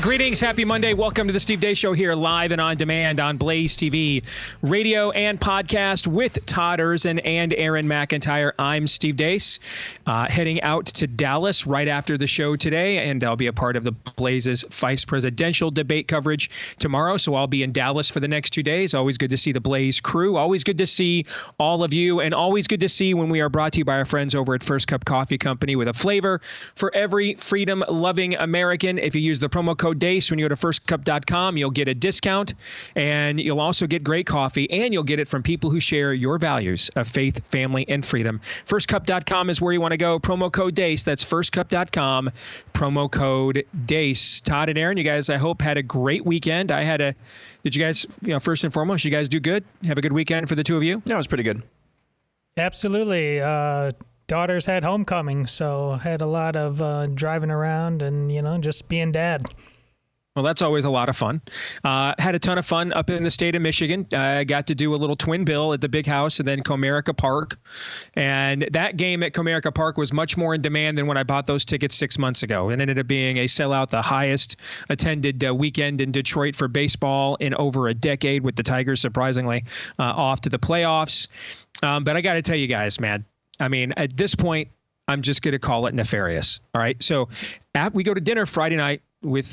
Greetings. Happy Monday. Welcome to the Steve Deace Show here live and on demand on Blaze TV, radio and podcast with Todd Erzin and Aaron McIntyre. I'm Steve Deace, heading out to Dallas right after the show today, and I'll be a part of the Blaze's vice presidential debate coverage tomorrow. So I'll be in Dallas for the next 2 days. Always good to see the Blaze crew. Always good to see all of you, and always good to see when we are brought to you by our friends over at First Cup Coffee Company, with a flavor for every freedom-loving American. If you use the promo code Deace when you go to firstcup.com, you'll get a discount, and you'll also get great coffee, and you'll get it from people who share your values of faith, family, and freedom. Firstcup.com is where you want to go. Promo code Deace. That's firstcup.com. Promo code Deace. Todd and Aaron, you guys, I hope, had a great weekend. Did you guys, first and foremost, you guys do good? Have a good weekend for the two of you? Yeah, it was pretty good. Absolutely. Daughters had homecoming, so had a lot of driving around and, just being dad. Well, that's always a lot of fun. Had a ton of fun up in the state of Michigan. I got to do a little twin bill at the big house and then Comerica Park. And that game at Comerica Park was much more in demand than when I bought those tickets 6 months ago. It ended up being a sellout, the highest attended weekend in Detroit for baseball in over a decade, with the Tigers surprisingly off to the playoffs. But I got to tell you guys, man, I mean, at this point, I'm just going to call it nefarious. All right. So we go to dinner Friday night with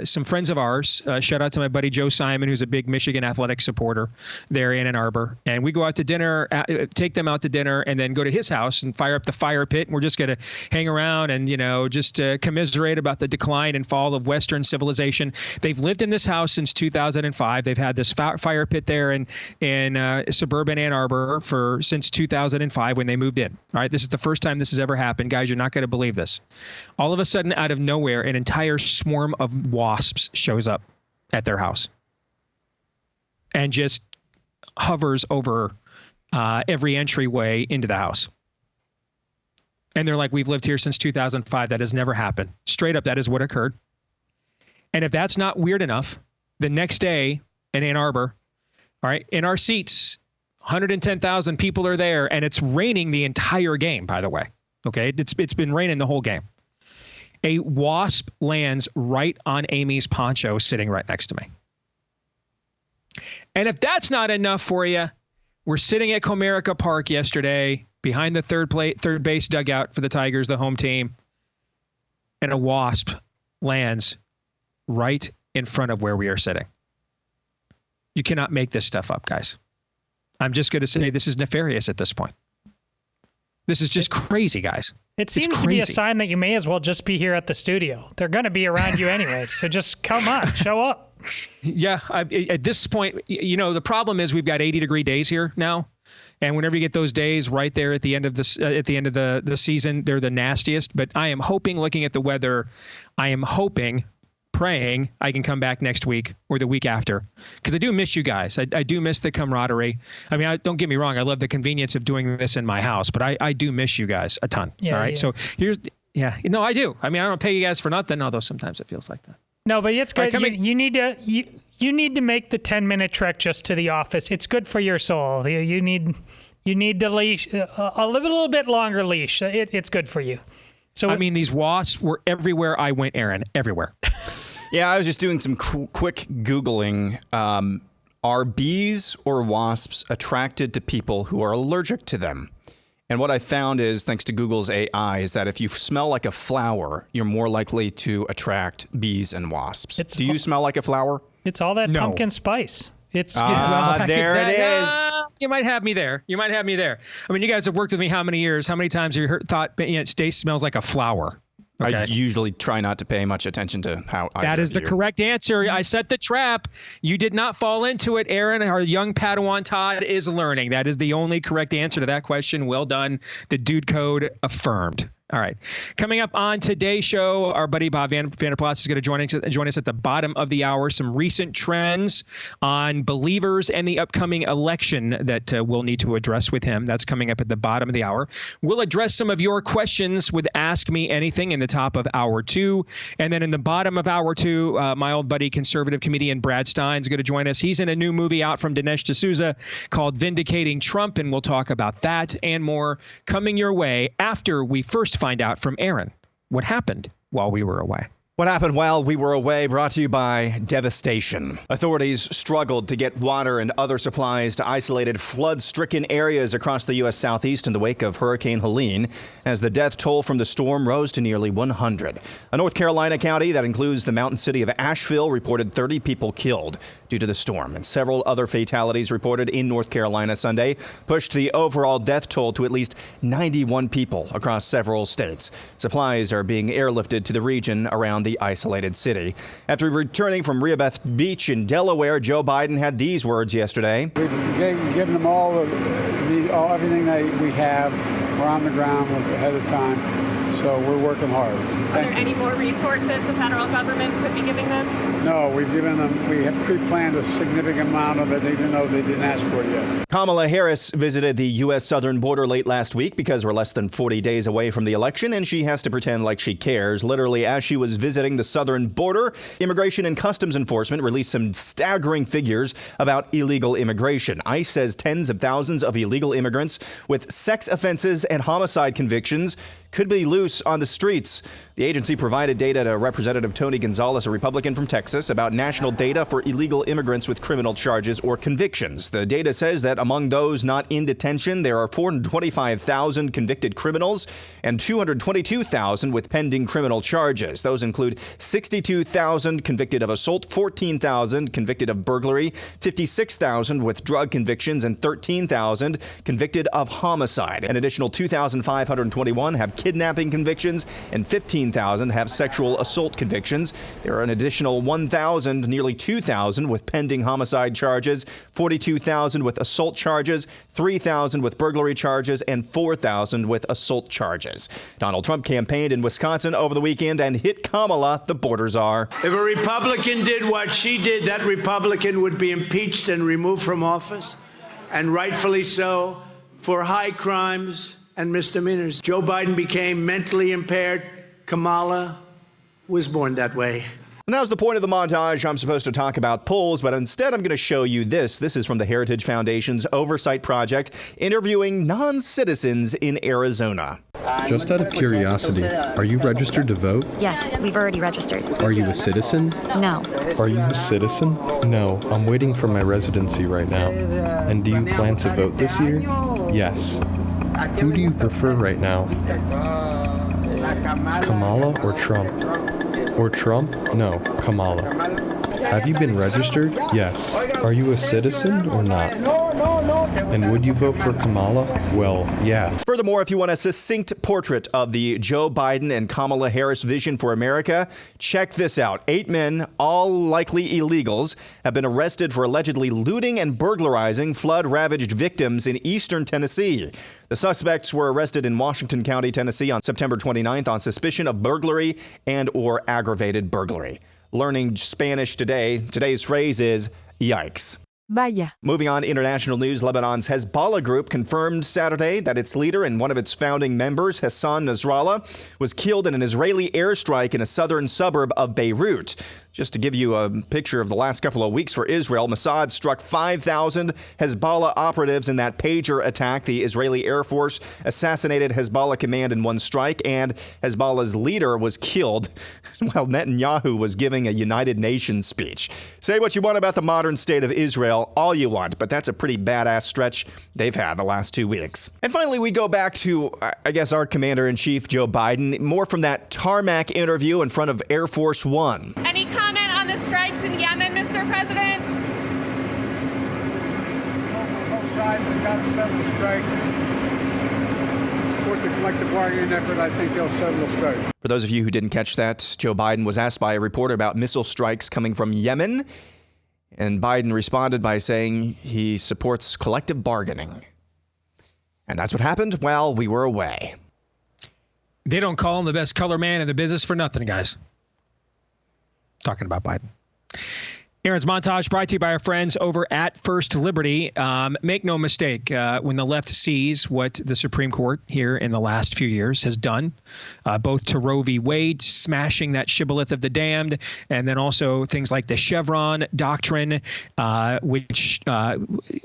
some friends of ours. Shout out to my buddy Joe Simon, who's a big Michigan Athletics supporter there in Ann Arbor. And we go out to dinner, take them out to dinner, and then go to his house and fire up the fire pit. And we're just going to hang around and, just commiserate about the decline and fall of Western civilization. They've lived in this house since 2005. They've had this fire pit there in suburban Ann Arbor since 2005 when they moved in. All right, this is the first time this has ever happened. Guys, you're not going to believe this. All of a sudden, out of nowhere, an entire swarm of wasps shows up at their house and just hovers over every entryway into the house. And they're like, we've lived here since 2005. That has never happened. Straight up, that is what occurred. And if that's not weird enough, the next day in Ann Arbor, all right, in our seats, 110,000 people are there, and it's raining the entire game, by the way. Okay, it's been raining the whole game. A wasp lands right on Amy's poncho sitting right next to me. And if that's not enough for you, we're sitting at Comerica Park yesterday behind the third base dugout for the Tigers, the home team, and a wasp lands right in front of where we are sitting. You cannot make this stuff up, guys. I'm just going to say this is nefarious at this point. This is just crazy, guys. It seems to be a sign that you may as well just be here at the studio. They're going to be around you anyway, so just come on, show up. Yeah, at this point, the problem is we've got 80-degree days here now, and whenever you get those days right there at the end of the season, they're the nastiest. But I am hoping, looking at the weather, praying I can come back next week or the week after, because I do miss you guys. I do miss the camaraderie. I mean, don't get me wrong. I love the convenience of doing this in my house, but I do miss you guys a ton. Yeah, all right. Yeah. So I do. I mean, I don't pay you guys for nothing, although sometimes it feels like that. No, but it's good. Right, you need to make the 10-minute trek just to the office. It's good for your soul. You need the leash, a little bit longer leash. It's good for you. So I mean, these wasps were everywhere I went, Aaron, everywhere. Yeah, I was just doing some quick Googling. Are bees or wasps attracted to people who are allergic to them? And what I found is, thanks to Google's AI, is that if you smell like a flower, you're more likely to attract bees and wasps. Do you smell like a flower? It's all that pumpkin spice. There it is. You might have me there. I mean, you guys have worked with me how many years? How many times have you thought Stace smells like a flower? Okay. I usually try not to pay much attention to how I do. That is the correct answer. I set the trap. You did not fall into it, Aaron. Our young Padawan Todd is learning. That is the only correct answer to that question. Well done. The dude code affirmed. All right. Coming up on today's show, our buddy Bob Vanderplas is going to join us at the bottom of the hour. Some recent trends on believers and the upcoming election that we'll need to address with him. That's coming up at the bottom of the hour. We'll address some of your questions with Ask Me Anything in the top of hour 2. And then in the bottom of hour 2, my old buddy, conservative comedian Brad Stein is going to join us. He's in a new movie out from Dinesh D'Souza called Vindicating Trump, and we'll talk about that and more coming your way after we first find out from Aaron what happened while we were away. What happened while we were away brought to you by devastation. Authorities struggled to get water and other supplies to isolated flood-stricken areas across the U.S. Southeast in the wake of Hurricane Helene, as the death toll from the storm rose to nearly 100. A North Carolina county that includes the mountain city of Asheville reported 30 people killed due to the storm, and several other fatalities reported in North Carolina Sunday pushed the overall death toll to at least 91 people across several states. Supplies are being airlifted to the region around the isolated city. After returning from Rehoboth Beach in Delaware, Joe Biden had these words yesterday. We've given them everything that we have. We're on the ground ahead of time, so we're working hard. Are there any more resources the federal government could be giving them? No, we have pre-planned a significant amount of it, even though they didn't ask for it yet. Kamala Harris visited the U.S. southern border late last week because we're less than 40 days away from the election, and she has to pretend like she cares. Literally, as she was visiting the southern border, Immigration and Customs Enforcement released some staggering figures about illegal immigration. ICE says tens of thousands of illegal immigrants with sex offenses and homicide convictions could be loose on the streets. The agency provided data to Representative Tony Gonzalez, a Republican from Texas, about national data for illegal immigrants with criminal charges or convictions. The data says that among those not in detention, there are 425,000 convicted criminals and 222,000 with pending criminal charges. Those include 62,000 convicted of assault, 14,000 convicted of burglary, 56,000 with drug convictions, and 13,000 convicted of homicide. An additional 2,521 have kidnapping convictions, and 15,000 have sexual assault convictions. There are an additional 1,000, nearly 2,000 with pending homicide charges, 42,000 with assault charges, 3,000 with burglary charges, and 4,000 with assault charges. Donald Trump campaigned in Wisconsin over the weekend and hit Kamala, the border czar. If a Republican did what she did, that Republican would be impeached and removed from office, and rightfully so, for high crimes and misdemeanors. Joe Biden became mentally impaired. Kamala was born that way. Now's the point of the montage. I'm supposed to talk about polls, but instead I'm going to show you this. This is from the Heritage Foundation's Oversight Project, interviewing non-citizens in Arizona. Just out of curiosity, are you registered to vote? Yes, we've already registered. Are you a citizen? No. Are you a citizen? No, I'm waiting for my residency right now. And do you plan to vote this year? Yes. Who do you prefer right now? Kamala or Trump? Or Trump? No, Kamala. Have you been registered? Yes. Are you a citizen or not? And would you vote for Kamala? Well, yeah. Furthermore, if you want a succinct portrait of the Joe Biden and Kamala Harris vision for America, check this out. 8 men, all likely illegals, have been arrested for allegedly looting and burglarizing flood-ravaged victims in eastern Tennessee. The suspects were arrested in Washington County, Tennessee on September 29th on suspicion of burglary and or aggravated burglary. Learning Spanish today, today's phrase is yikes. Vaya. Moving on, international news, Lebanon's Hezbollah group confirmed Saturday that its leader and one of its founding members, Hassan Nasrallah, was killed in an Israeli airstrike in a southern suburb of Beirut. Just to give you a picture of the last couple of weeks for Israel, Mossad struck 5,000 Hezbollah operatives in that pager attack. The Israeli Air Force assassinated Hezbollah command in one strike, and Hezbollah's leader was killed while Netanyahu was giving a United Nations speech. Say what you want about the modern state of Israel, all you want, but that's a pretty badass stretch they've had the last 2 weeks. And finally, we go back to, I guess, our commander-in-chief, Joe Biden, more from that tarmac interview in front of Air Force One. Any comment on the strikes in Yemen, Mr. President? Both sides have got to settle the strike. Support the collective bargaining effort. I think they'll settle the strike. For those of you who didn't catch that, Joe Biden was asked by a reporter about missile strikes coming from Yemen, and Biden responded by saying he supports collective bargaining. And that's what happened while we were away. They don't call him the best color man in the business for nothing, guys. Talking about Biden. Aaron's Montage brought to you by our friends over at First Liberty. Make no mistake, when the left sees what the Supreme Court here in the last few years has done, both to Roe v. Wade, smashing that shibboleth of the damned, and then also things like the Chevron doctrine, which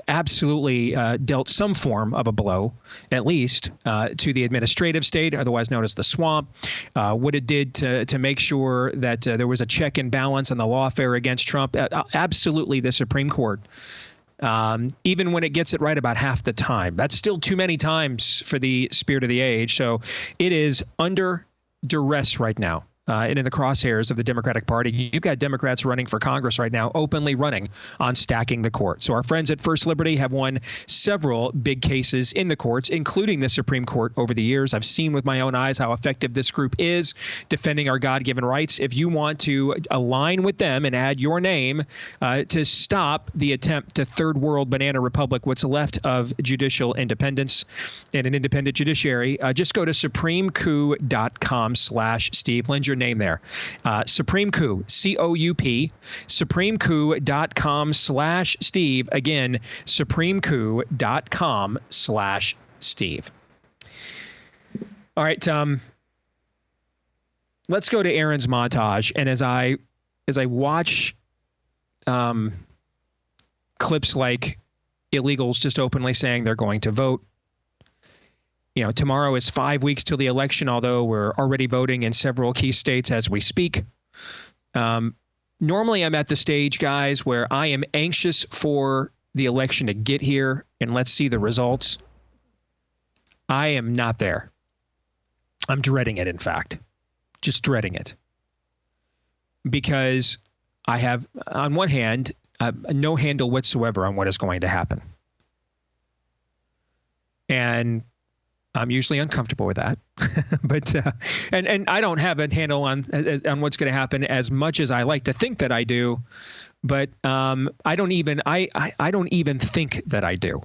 absolutely dealt some form of a blow, at least, to the administrative state, otherwise known as the swamp, what it did to make sure that there was a check and balance on the lawfare against Trump. Absolutely, the Supreme Court, even when it gets it right about half the time, that's still too many times for the spirit of the age. So it is under duress right now. And in the crosshairs of the Democratic Party. You've got Democrats running for Congress right now, openly running on stacking the court. So our friends at First Liberty have won several big cases in the courts, including the Supreme Court over the years. I've seen with my own eyes how effective this group is defending our God-given rights. If you want to align with them and add your name to stop the attempt to third world banana republic, what's left of judicial independence and an independent judiciary, just go to supremecoup.com/Steve. Lend your name there. Supreme Coup, COUP, supremecoup.com/Steve. Again, supremecoup.com/Steve. All right. Let's go to Aaron's montage. And as I watch clips like illegals just openly saying they're going to vote, tomorrow is 5 weeks till the election, although we're already voting in several key states as we speak. Normally, I'm at the stage, guys, where I am anxious for the election to get here and let's see the results. I am not there. I'm dreading it, in fact. Just dreading it. Because I have, on one hand, no handle whatsoever on what is going to happen. And I'm usually uncomfortable with that, but and I don't have a handle on what's going to happen as much as I like to think that I do, but I don't even think that I do.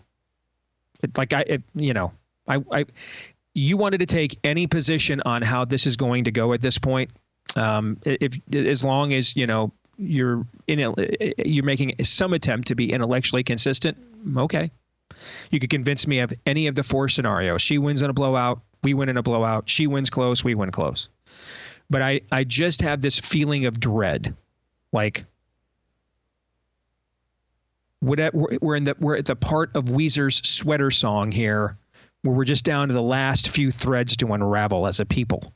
You wanted to take any position on how this is going to go at this point, as long as you're making some attempt to be intellectually consistent, okay. You could convince me of any of the four scenarios. She wins in a blowout. We win in a blowout. She wins close. We win close. But I just have this feeling of dread. Like we're at the part of Weezer's Sweater Song here where we're just down to the last few threads to unravel as a people.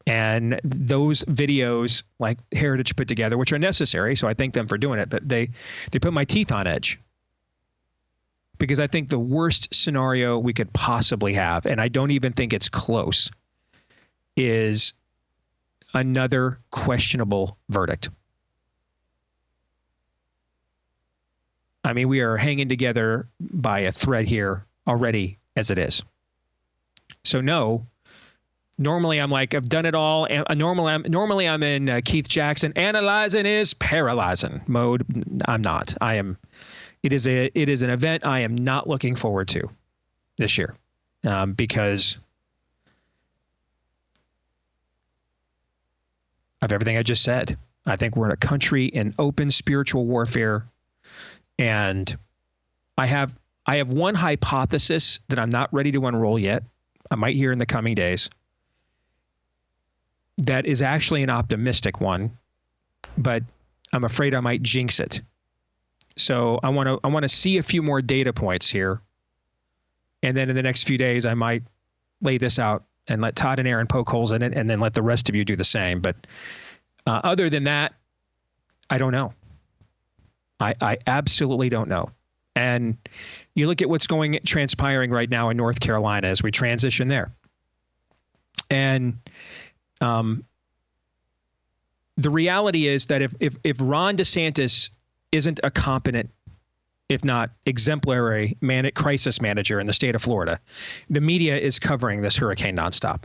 And those videos, like Heritage put together, which are necessary, so I thank them for doing it, but they put my teeth on edge. Because I think the worst scenario we could possibly have, and I don't even think it's close, is another questionable verdict. I mean, we are hanging together by a thread here already as it is. So no, normally I'm like, I've done it all. Normally I'm in Keith Jackson, analyzing is paralyzing mode. I'm not. I am. It is an event I am not looking forward to this year because of everything I just said. I think we're in a country in open spiritual warfare, and I have one hypothesis that I'm not ready to unroll yet. I might hear in the coming days. That is actually an optimistic one, but I'm afraid I might jinx it. So I want to see a few more data points here. And then in the next few days, I might lay this out and let Todd and Aaron poke holes in it and then let the rest of you do the same. But other than that, I don't know. I absolutely don't know. And you look at what's transpiring right now in North Carolina as we transition there. And the reality is that if Ron DeSantis isn't a competent, if not exemplary, crisis manager in the state of Florida, the media is covering this hurricane nonstop.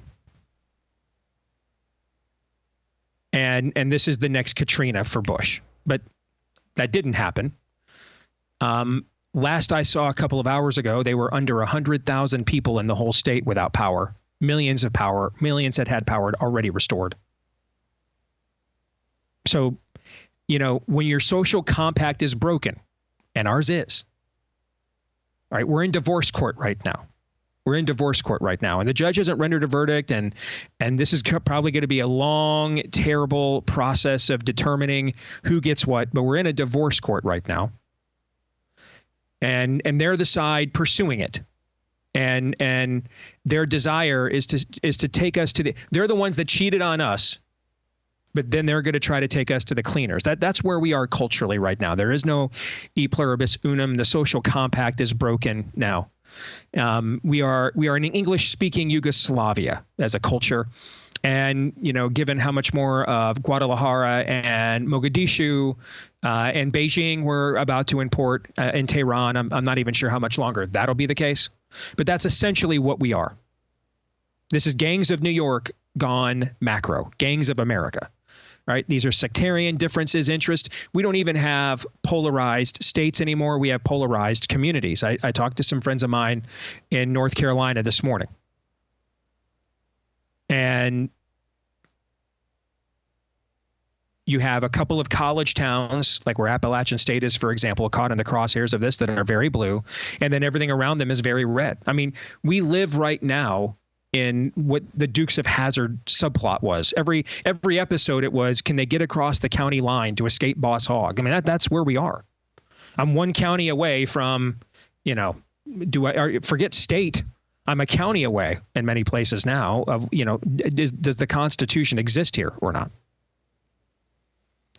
And this is the next Katrina for Bush. But that didn't happen. Last I saw a couple of hours ago, they were under 100,000 people in the whole state without power. Millions that had power already restored. So when your social compact is broken, and ours is, all right, we're in divorce court right now. And the judge hasn't rendered a verdict, and this is probably going to be a long, terrible process of determining who gets what, but we're in a divorce court right now. And they're the side pursuing it. And their desire is to take us they're the ones that cheated on us, but then they're going to try to take us to the cleaners. That's where we are culturally right now. There is no e pluribus unum. The social compact is broken now. We are an English-speaking Yugoslavia as a culture. And, given how much more of Guadalajara and Mogadishu and Beijing we're about to import in Tehran, I'm not even sure how much longer that'll be the case. But that's essentially what we are. This is gangs of New York gone macro, gangs of America. Right? These are sectarian differences, interest. We don't even have polarized states anymore. We have polarized communities. I talked to some friends of mine in North Carolina this morning. And you have a couple of college towns, like where Appalachian State is, for example, caught in the crosshairs of this, that are very blue. And then everything around them is very red. I mean, we live right now in what the Dukes of Hazzard subplot was. Every episode it was, can they get across the county line to escape Boss Hogg? I mean, that's where we are. I'm one county away from, forget state. I'm a county away in many places now of, does the Constitution exist here or not?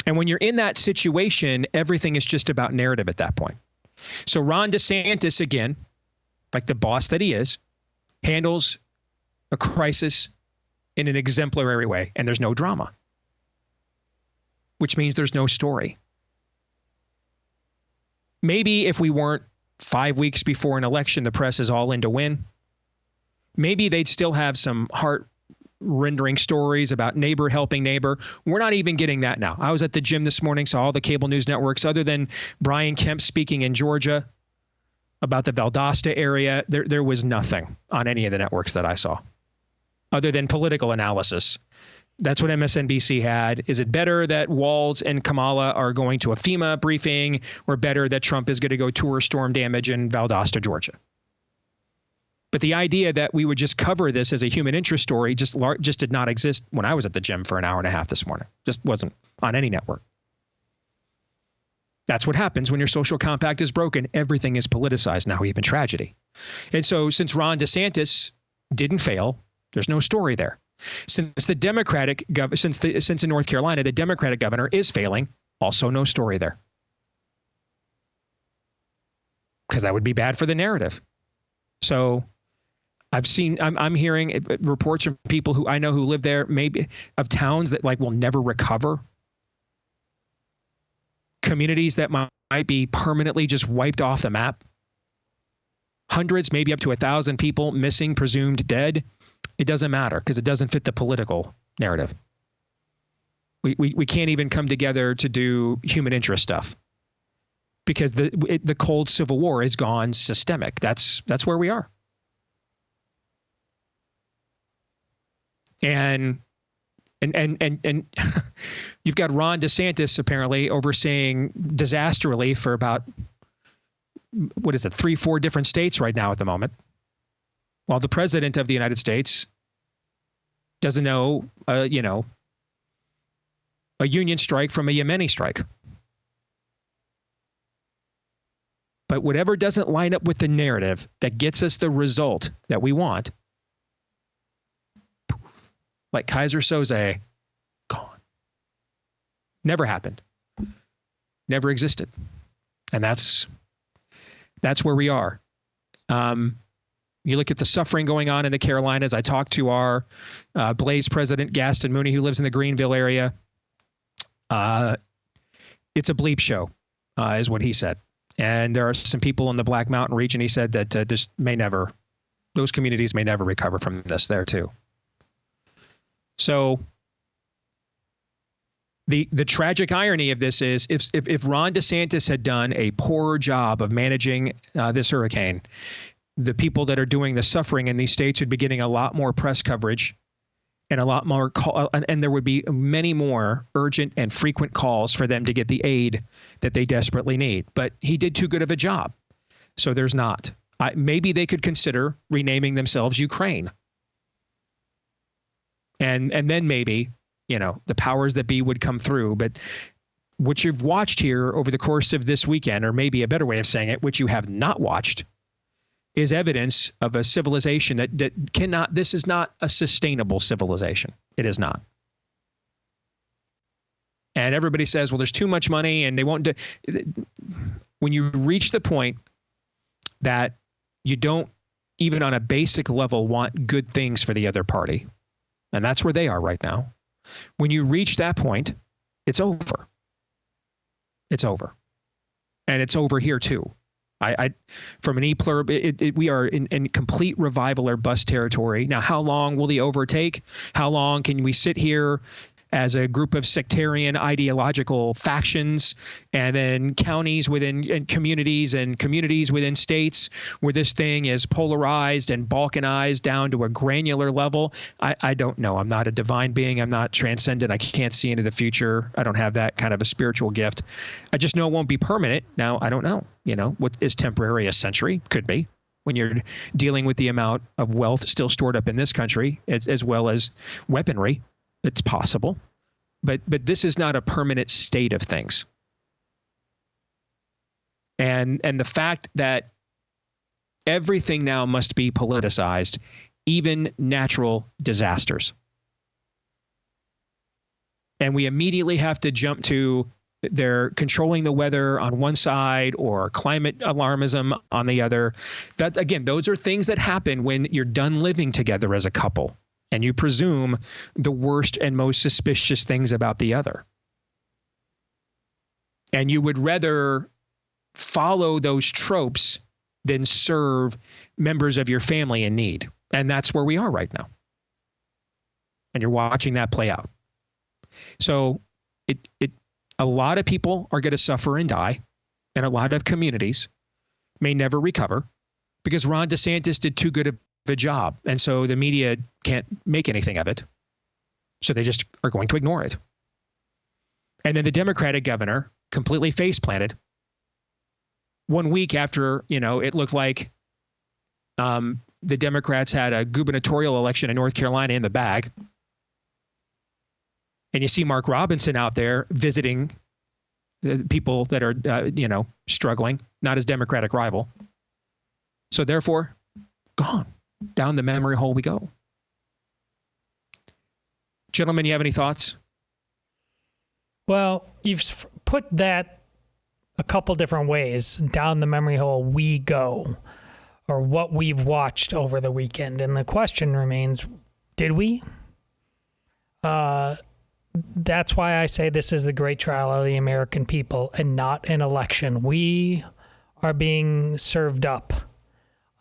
And when you're in that situation, everything is just about narrative at that point. So Ron DeSantis, again, like the boss that he is, handles a crisis in an exemplary way, and there's no drama, which means there's no story. Maybe if we weren't 5 weeks before an election, the press is all in to win, maybe they'd still have some heart-rendering stories about neighbor helping neighbor. We're not even getting that now. I was at the gym this morning, saw all the cable news networks, other than Brian Kemp speaking in Georgia about the Valdosta area. There was nothing on any of the networks that I saw, other than political analysis. That's what MSNBC had. Is it better that Walz and Kamala are going to a FEMA briefing, or better that Trump is going to go tour storm damage in Valdosta, Georgia? But the idea that we would just cover this as a human interest story just did not exist when I was at the gym for an hour and a half this morning. Just wasn't on any network. That's what happens when your social compact is broken. Everything is politicized now, even tragedy. And so since Ron DeSantis didn't fail, there's no story there. Since the Democratic since in North Carolina, the Democratic governor is failing, also no story there. Because that would be bad for the narrative. So I'm hearing reports from people who I know who live there, maybe of towns that will never recover. Communities that might be permanently just wiped off the map. Hundreds, maybe up to 1,000 people missing, presumed dead. It doesn't matter because it doesn't fit the political narrative. We can't even come together to do human interest stuff because the cold Civil War is gone systemic. That's where we are. And you've got Ron DeSantis apparently overseeing disaster relief for about, 3-4 different states right now at the moment, while the president of the United States doesn't know, a union strike from a Yemeni strike. But whatever doesn't line up with the narrative that gets us the result that we want, like Kaiser Soze, gone. Never happened. Never existed. And that's where we are. You look at the suffering going on in the Carolinas. I talked to our Blaze president, Gaston Mooney, who lives in the Greenville area. It's a bleep show, is what he said. And there are some people in the Black Mountain region, he said, that those communities may never recover from this there too. So the tragic irony of this is if Ron DeSantis had done a poorer job of managing this hurricane, the people that are doing the suffering in these states would be getting a lot more press coverage, and a lot more and there would be many more urgent and frequent calls for them to get the aid that they desperately need. But he did too good of a job. So there's not. Maybe they could consider renaming themselves Ukraine. And then maybe, the powers that be would come through. But what you've watched here over the course of this weekend, or maybe a better way of saying it, which you have not watched, is evidence of a civilization that cannot, this is not a sustainable civilization. It is not. And everybody says, well, there's too much money and they won't do. When you reach the point that you don't, even on a basic level, want good things for the other party, and that's where they are right now. When you reach that point, it's over. It's over. And it's over here too. From an e-plurb, we are in complete revival or bust territory. Now, how long will the overtake? How long can we sit here as a group of sectarian ideological factions, and then counties within and communities within states where this thing is polarized and balkanized down to a granular level? I don't know. I'm not a divine being. I'm not transcendent. I can't see into the future. I don't have that kind of a spiritual gift. I just know it won't be permanent. Now, I don't know. What is temporary? A century? Could be. When you're dealing with the amount of wealth still stored up in this country, as well as weaponry. It's possible, but this is not a permanent state of things. And the fact that everything now must be politicized, even natural disasters. And we immediately have to jump to they're controlling the weather on one side or climate alarmism on the other. That, again, those are things that happen when you're done living together as a couple. And you presume the worst and most suspicious things about the other. And you would rather follow those tropes than serve members of your family in need. And that's where we are right now. And you're watching that play out. So a lot of people are going to suffer and die, and a lot of communities may never recover because Ron DeSantis did too good a job. And so the media can't make anything of it. So they just are going to ignore it. And then the Democratic governor completely face planted 1 week after, it looked like the Democrats had a gubernatorial election in North Carolina in the bag. And you see Mark Robinson out there visiting the people that are, struggling, not his Democratic rival. So therefore, gone. Down the memory hole we go. Gentlemen, you have any thoughts? Well, you've put that a couple different ways. Down the memory hole we go, or what we've watched over the weekend. And the question remains, did we? That's why I say this is the great trial of the American people and not an election. We are being served up.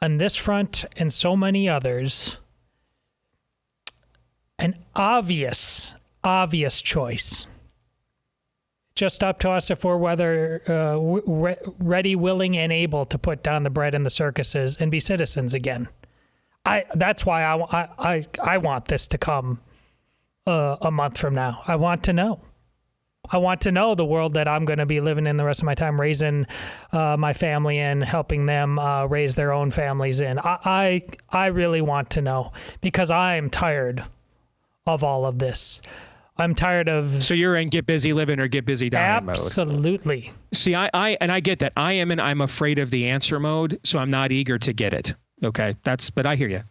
On this front and so many others, an obvious choice. Just up to us if we're ready, willing, and able to put down the bread and the circuses and be citizens again. That's why I want this to come a month from now. I want to know. I want to know the world that I'm going to be living in the rest of my time, raising my family in, helping them raise their own families in. I really want to know because I'm tired of all of this. I'm tired of... So you're in get busy living or get busy dying mode. Absolutely. See, I get that. I am in I'm afraid of the answer mode, so I'm not eager to get it. Okay, but I hear you.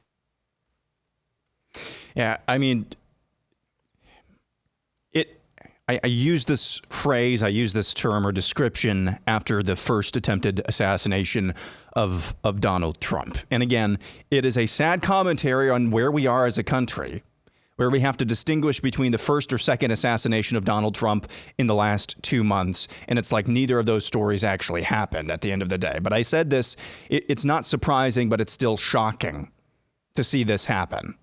Yeah, I mean... I use this phrase, I use this term or description after the first attempted assassination of Donald Trump. And again, it is a sad commentary on where we are as a country, where we have to distinguish between the first or second assassination of Donald Trump in the last 2 months. And it's like neither of those stories actually happened at the end of the day. But I said this, it's not surprising, but it's still shocking to see this happen.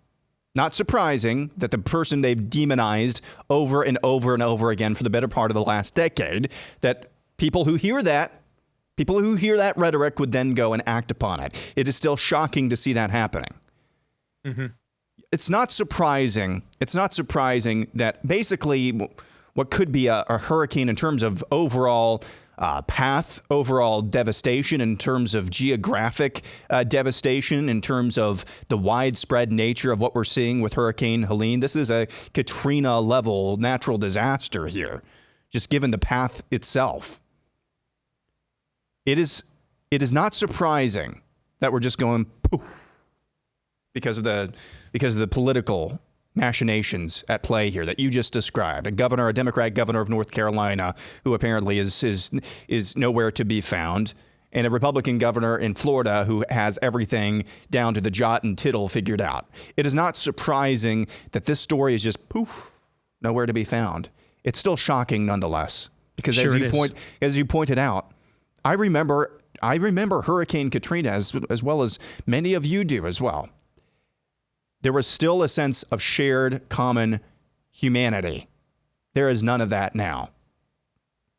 Not surprising that the person they've demonized over and over and over again for the better part of the last decade, that people who hear that rhetoric would then go and act upon it. It is still shocking to see that happening. Mm-hmm. it's not surprising. It's not surprising that basically what could be a hurricane in terms of overall path, overall devastation, in terms of geographic devastation, in terms of the widespread nature of what we're seeing with Hurricane Helene. This is a Katrina-level natural disaster here, just given the path itself. It is not surprising that we're just going poof because of the political machinations at play here that you just described. A Democrat governor of North Carolina, who apparently is nowhere to be found, and a Republican governor in Florida who has everything down to the jot and tittle figured out. It is not surprising that this story is just poof, nowhere to be found. It's still shocking nonetheless, because as you pointed out, I remember Hurricane Katrina as well as many of you do as well. There was still a sense of shared common humanity. There is none of that now.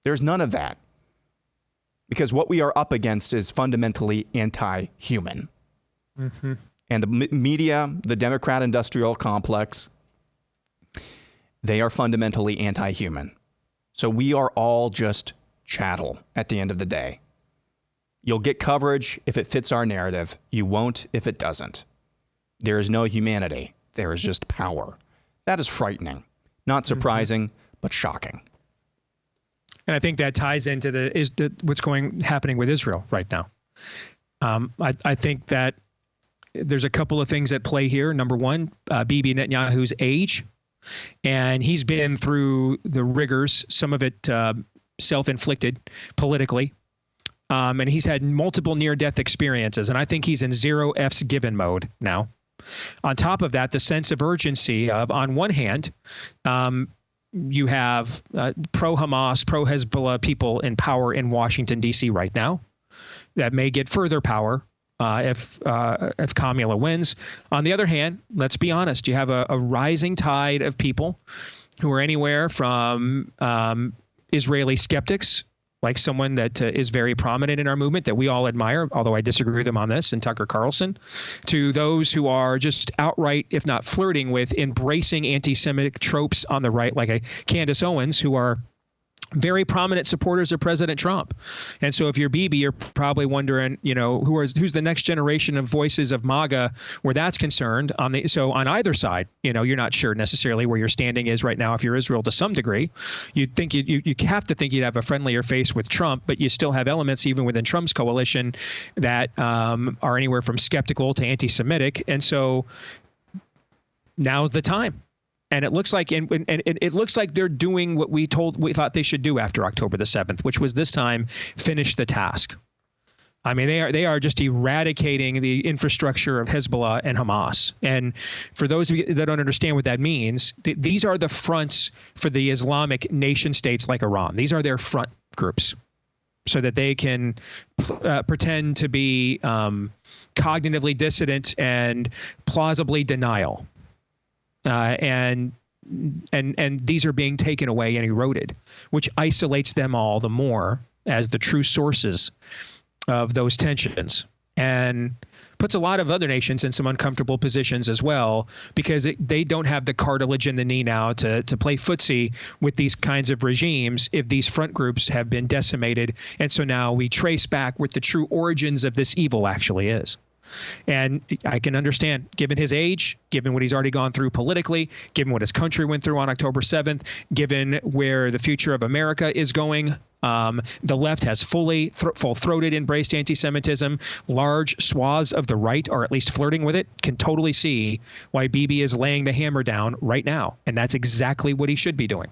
There's none of that. Because what we are up against is fundamentally anti-human. Mm-hmm. And the media, the Democrat industrial complex, they are fundamentally anti-human. So we are all just chattel at the end of the day. You'll get coverage if it fits our narrative. You won't if it doesn't. There is no humanity. There is just power. That is frightening. Not surprising, but shocking. And I think that ties into what's happening with Israel right now. I think that there's a couple of things at play here. Number one, Bibi Netanyahu's age. And he's been through the rigors, some of it self-inflicted politically. And he's had multiple near-death experiences. And I think he's in zero F's given mode now. On top of that, the sense of urgency of, on one hand, you have pro-Hamas, pro-Hezbollah people in power in Washington, D.C. right now that may get further power if Kamala wins. On the other hand, let's be honest, you have a rising tide of people who are anywhere from Israeli skeptics, like someone that is very prominent in our movement that we all admire, although I disagree with them on this, and Tucker Carlson, to those who are just outright, if not flirting with, embracing anti-Semitic tropes on the right, like a Candace Owens, who are very prominent supporters of President Trump. And so if you're Bibi, you're probably wondering, who's the next generation of voices of MAGA where that's concerned. So on either side, you're not sure necessarily where your standing is right now. If you're Israel to some degree, you'd think you have to think you'd have a friendlier face with Trump, but you still have elements even within Trump's coalition that are anywhere from skeptical to anti-Semitic. And so now's the time. And it looks like it looks like they're doing what we thought they should do after October the 7th, which was this time finish the task. I mean, they are just eradicating the infrastructure of Hezbollah and Hamas. And for those of you that don't understand what that means, these are the fronts for the Islamic nation states like Iran. These are their front groups, so that they can pretend to be cognitively dissident and plausibly denial. And these are being taken away and eroded, which isolates them all the more as the true sources of those tensions, and puts a lot of other nations in some uncomfortable positions as well, because they don't have the cartilage in the knee now to play footsie with these kinds of regimes if these front groups have been decimated. And so now we trace back what the true origins of this evil actually is. And I can understand, given his age, given what he's already gone through politically, given what his country went through on October 7th, given where the future of America is going, the left has full-throated embraced anti-Semitism. Large swaths of the right are at least flirting with it. Can totally see why Bibi is laying the hammer down right now. And that's exactly what he should be doing,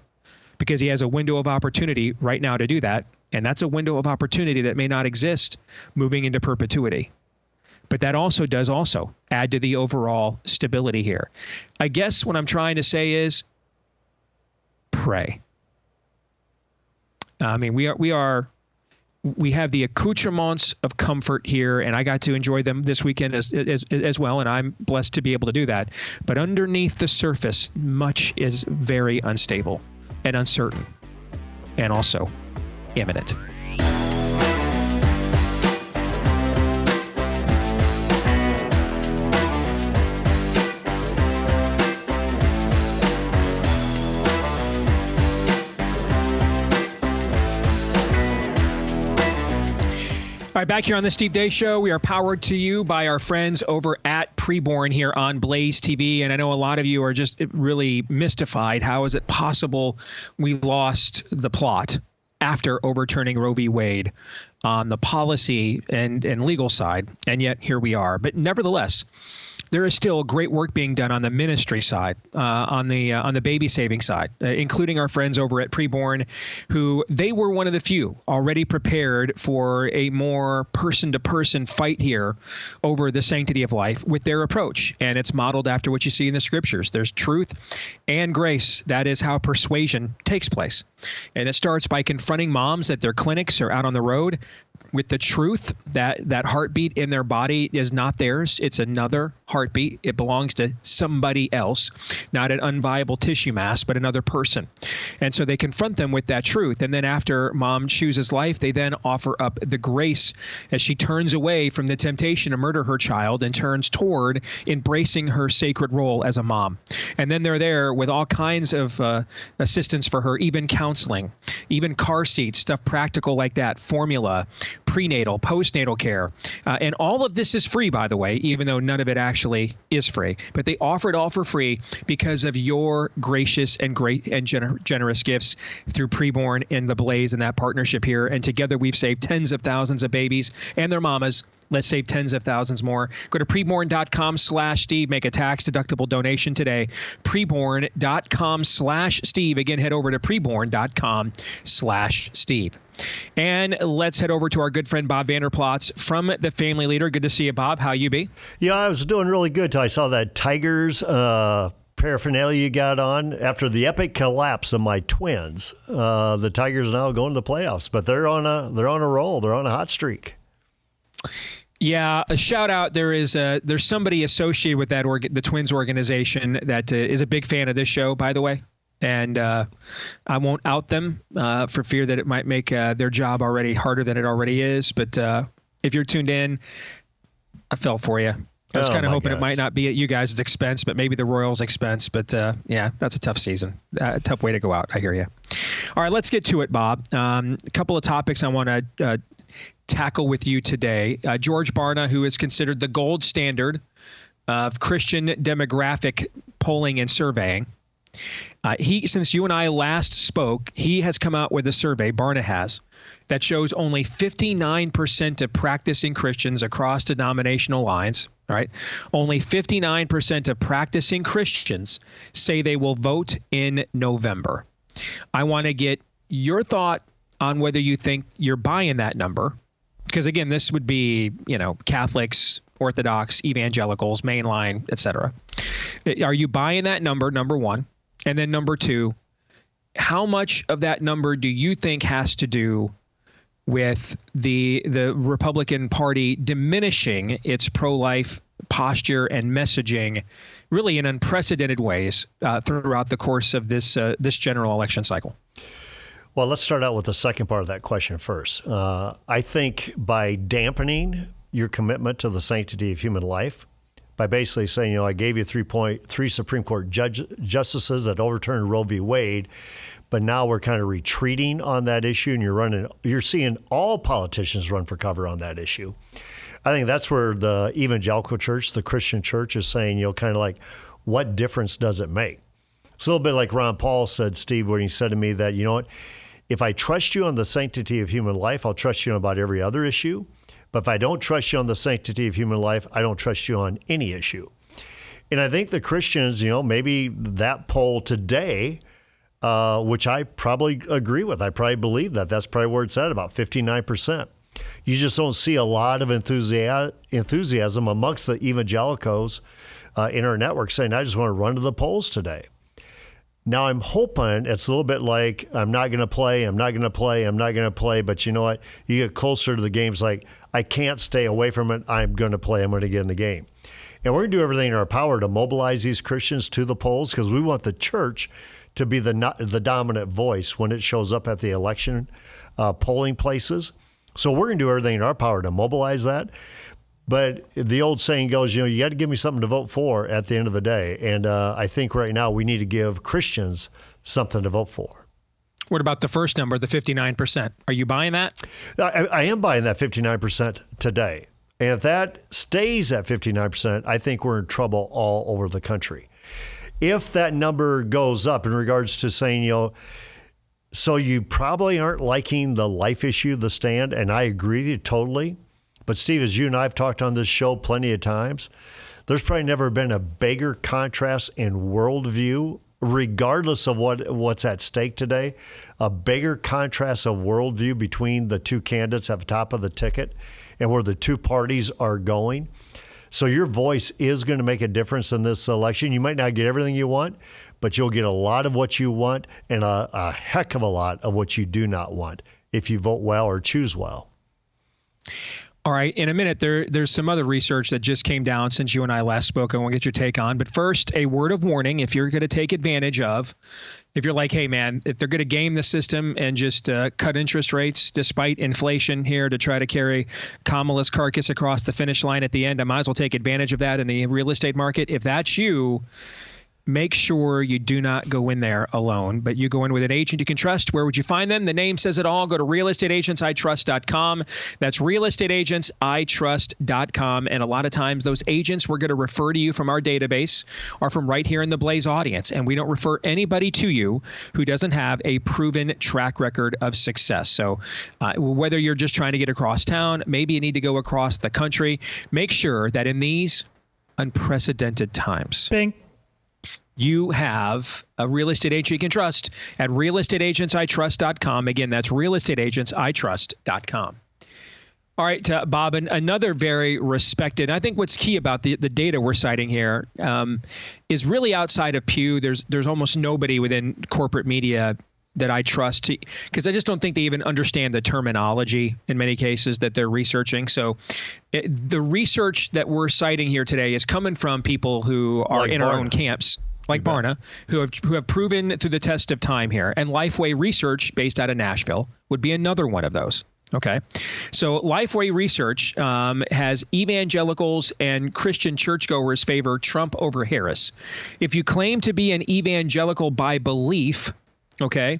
because he has a window of opportunity right now to do that. And that's a window of opportunity that may not exist moving into perpetuity. But that does add to the overall stability here. I guess what I'm trying to say is pray. I mean, we have the accoutrements of comfort here, and I got to enjoy them this weekend as well, and I'm blessed to be able to do that. But underneath the surface, much is very unstable and uncertain, and also imminent. right, back here on the Steve Deace Show, we are powered to you by our friends over at Preborn here on Blaze TV. And I know a lot of you are just really mystified. How is it possible we lost the plot after overturning Roe v. Wade on the policy and legal side? And yet here we are. But nevertheless, there is still great work being done on the ministry side, on the baby saving side, including our friends over at Preborn, who they were one of the few already prepared for a more person-to-person fight here over the sanctity of life with their approach. And it's modeled after what you see in the scriptures. There's truth and grace. That is how persuasion takes place. And it starts by confronting moms at their clinics or out on the road with the truth that heartbeat in their body is not theirs. It's another heartbeat. It belongs to somebody else, not an unviable tissue mass, but another person. And so they confront them with that truth. And then after mom chooses life, they then offer up the grace as she turns away from the temptation to murder her child and turns toward embracing her sacred role as a mom. And then they're there with all kinds of assistance for her, even counseling, even car seats, stuff practical like that, formula, prenatal, postnatal care. And all of this is free, by the way, even though none of it actually is free. But they offer it all for free because of your gracious and great and generous gifts through Preborn and the Blaze and that partnership here. And together we've saved tens of thousands of babies and their mamas. Let's save tens of thousands more. Go to preborn.com/Steve. Make a tax-deductible donation today. Preborn.com/Steve. Again, head over to preborn.com/Steve. And let's head over to our good friend Bob Vanderplots from The Family Leader. Good to see you, Bob. How you be? Yeah, I was doing really good till I saw that Tigers paraphernalia you got on after the epic collapse of my Twins. The Tigers now going to the playoffs, but they're on a roll. They're on a hot streak. Yeah, a shout out. There's somebody associated with that the Twins organization that is a big fan of this show, by the way. And I won't out them for fear that it might make their job already harder than it already is. But if you're tuned in, I fell for you. I was kind of hoping it might not be at you guys' expense, but maybe the Royals' expense. But yeah, that's a tough season. Tough way to go out. I hear you. All right, let's get to it, Bob. A couple of topics I want to tackle with you today. George Barna, who is considered the gold standard of Christian demographic polling and surveying. Since you and I last spoke, he has come out with a survey, Barna has, that shows only 59% of practicing Christians across denominational lines, right? Only 59% of practicing Christians say they will vote in November. I want to get your thought on whether you think you're buying that number. Because again, this would be, Catholics, Orthodox, evangelicals, mainline, etc. Are you buying that number one? And then number two, how much of that number do you think has to do with the Republican Party diminishing its pro-life posture and messaging really in unprecedented ways throughout the course of this general election cycle? Well, let's start out with the second part of that question first. I think by dampening your commitment to the sanctity of human life, by basically saying, I gave you three Supreme Court justices that overturned Roe v. Wade, but now we're kind of retreating on that issue, and you're seeing all politicians run for cover on that issue. I think that's where the evangelical church, the Christian church, is saying, kind of like, what difference does it make? It's a little bit like Ron Paul said, Steve, when he said to me that, if I trust you on the sanctity of human life, I'll trust you on about every other issue. But if I don't trust you on the sanctity of human life, I don't trust you on any issue. And I think the Christians, maybe that poll today, which I probably agree with, I probably believe that's probably where it's at, about 59%. You just don't see a lot of enthusiasm amongst the evangelicals in our network saying, I just want to run to the polls today. Now, I'm hoping it's a little bit like, I'm not going to play, but you know what? You get closer to the games like, I can't stay away from it. I'm going to play. I'm going to get in the game. And we're going to do everything in our power to mobilize these Christians to the polls because we want the church to be the dominant voice when it shows up at the election polling places. So we're going to do everything in our power to mobilize that. But the old saying goes, you got to give me something to vote for at the end of the day. And I think right now we need to give Christians something to vote for. What about the first number, the 59%? Are you buying that? I am buying that 59% today. And if that stays at 59%, I think we're in trouble all over the country. If that number goes up in regards to saying, so you probably aren't liking the life issue, the stand, and I agree with you totally. But Steve, as you and I have talked on this show plenty of times, there's probably never been a bigger contrast in worldview, regardless of what's at stake today, a bigger contrast of worldview between the two candidates at the top of the ticket and where the two parties are going. So your voice is going to make a difference in this election. You might not get everything you want, but you'll get a lot of what you want and a heck of a lot of what you do not want if you vote well or choose well. All right. In a minute, there's some other research that just came down since you and I last spoke. I want to get your take on. But first, a word of warning, if you're going to take advantage of, if you're like, hey, man, if they're going to game the system and just cut interest rates despite inflation here to try to carry Kamala's carcass across the finish line at the end, I might as well take advantage of that in the real estate market. If that's you, make sure you do not go in there alone, but you go in with an agent you can trust. Where would you find them? The name says it all. Go to realestateagentsitrust.com. That's realestateagentsitrust.com. And a lot of times those agents we're going to refer to you from our database are from right here in the Blaze audience. And we don't refer anybody to you who doesn't have a proven track record of success. So whether you're just trying to get across town, maybe you need to go across the country, make sure that in these unprecedented times, Bing. you have a real estate agent you can trust at realestateagentsitrust.com. Again, that's realestateagentsitrust.com. All right, Bob, another very respected, I think what's key about the data we're citing here is really outside of Pew, there's almost nobody within corporate media that I trust, because I just don't think they even understand the terminology in many cases that they're researching. So the research that we're citing here today is coming from people who are like in Barna. Our own camps, like Barna, who have proven through the test of time here. And Lifeway Research, based out of Nashville, would be another one of those. Okay. So Lifeway Research has evangelicals and Christian churchgoers favor Trump over Harris. If you claim to be an evangelical by belief, okay,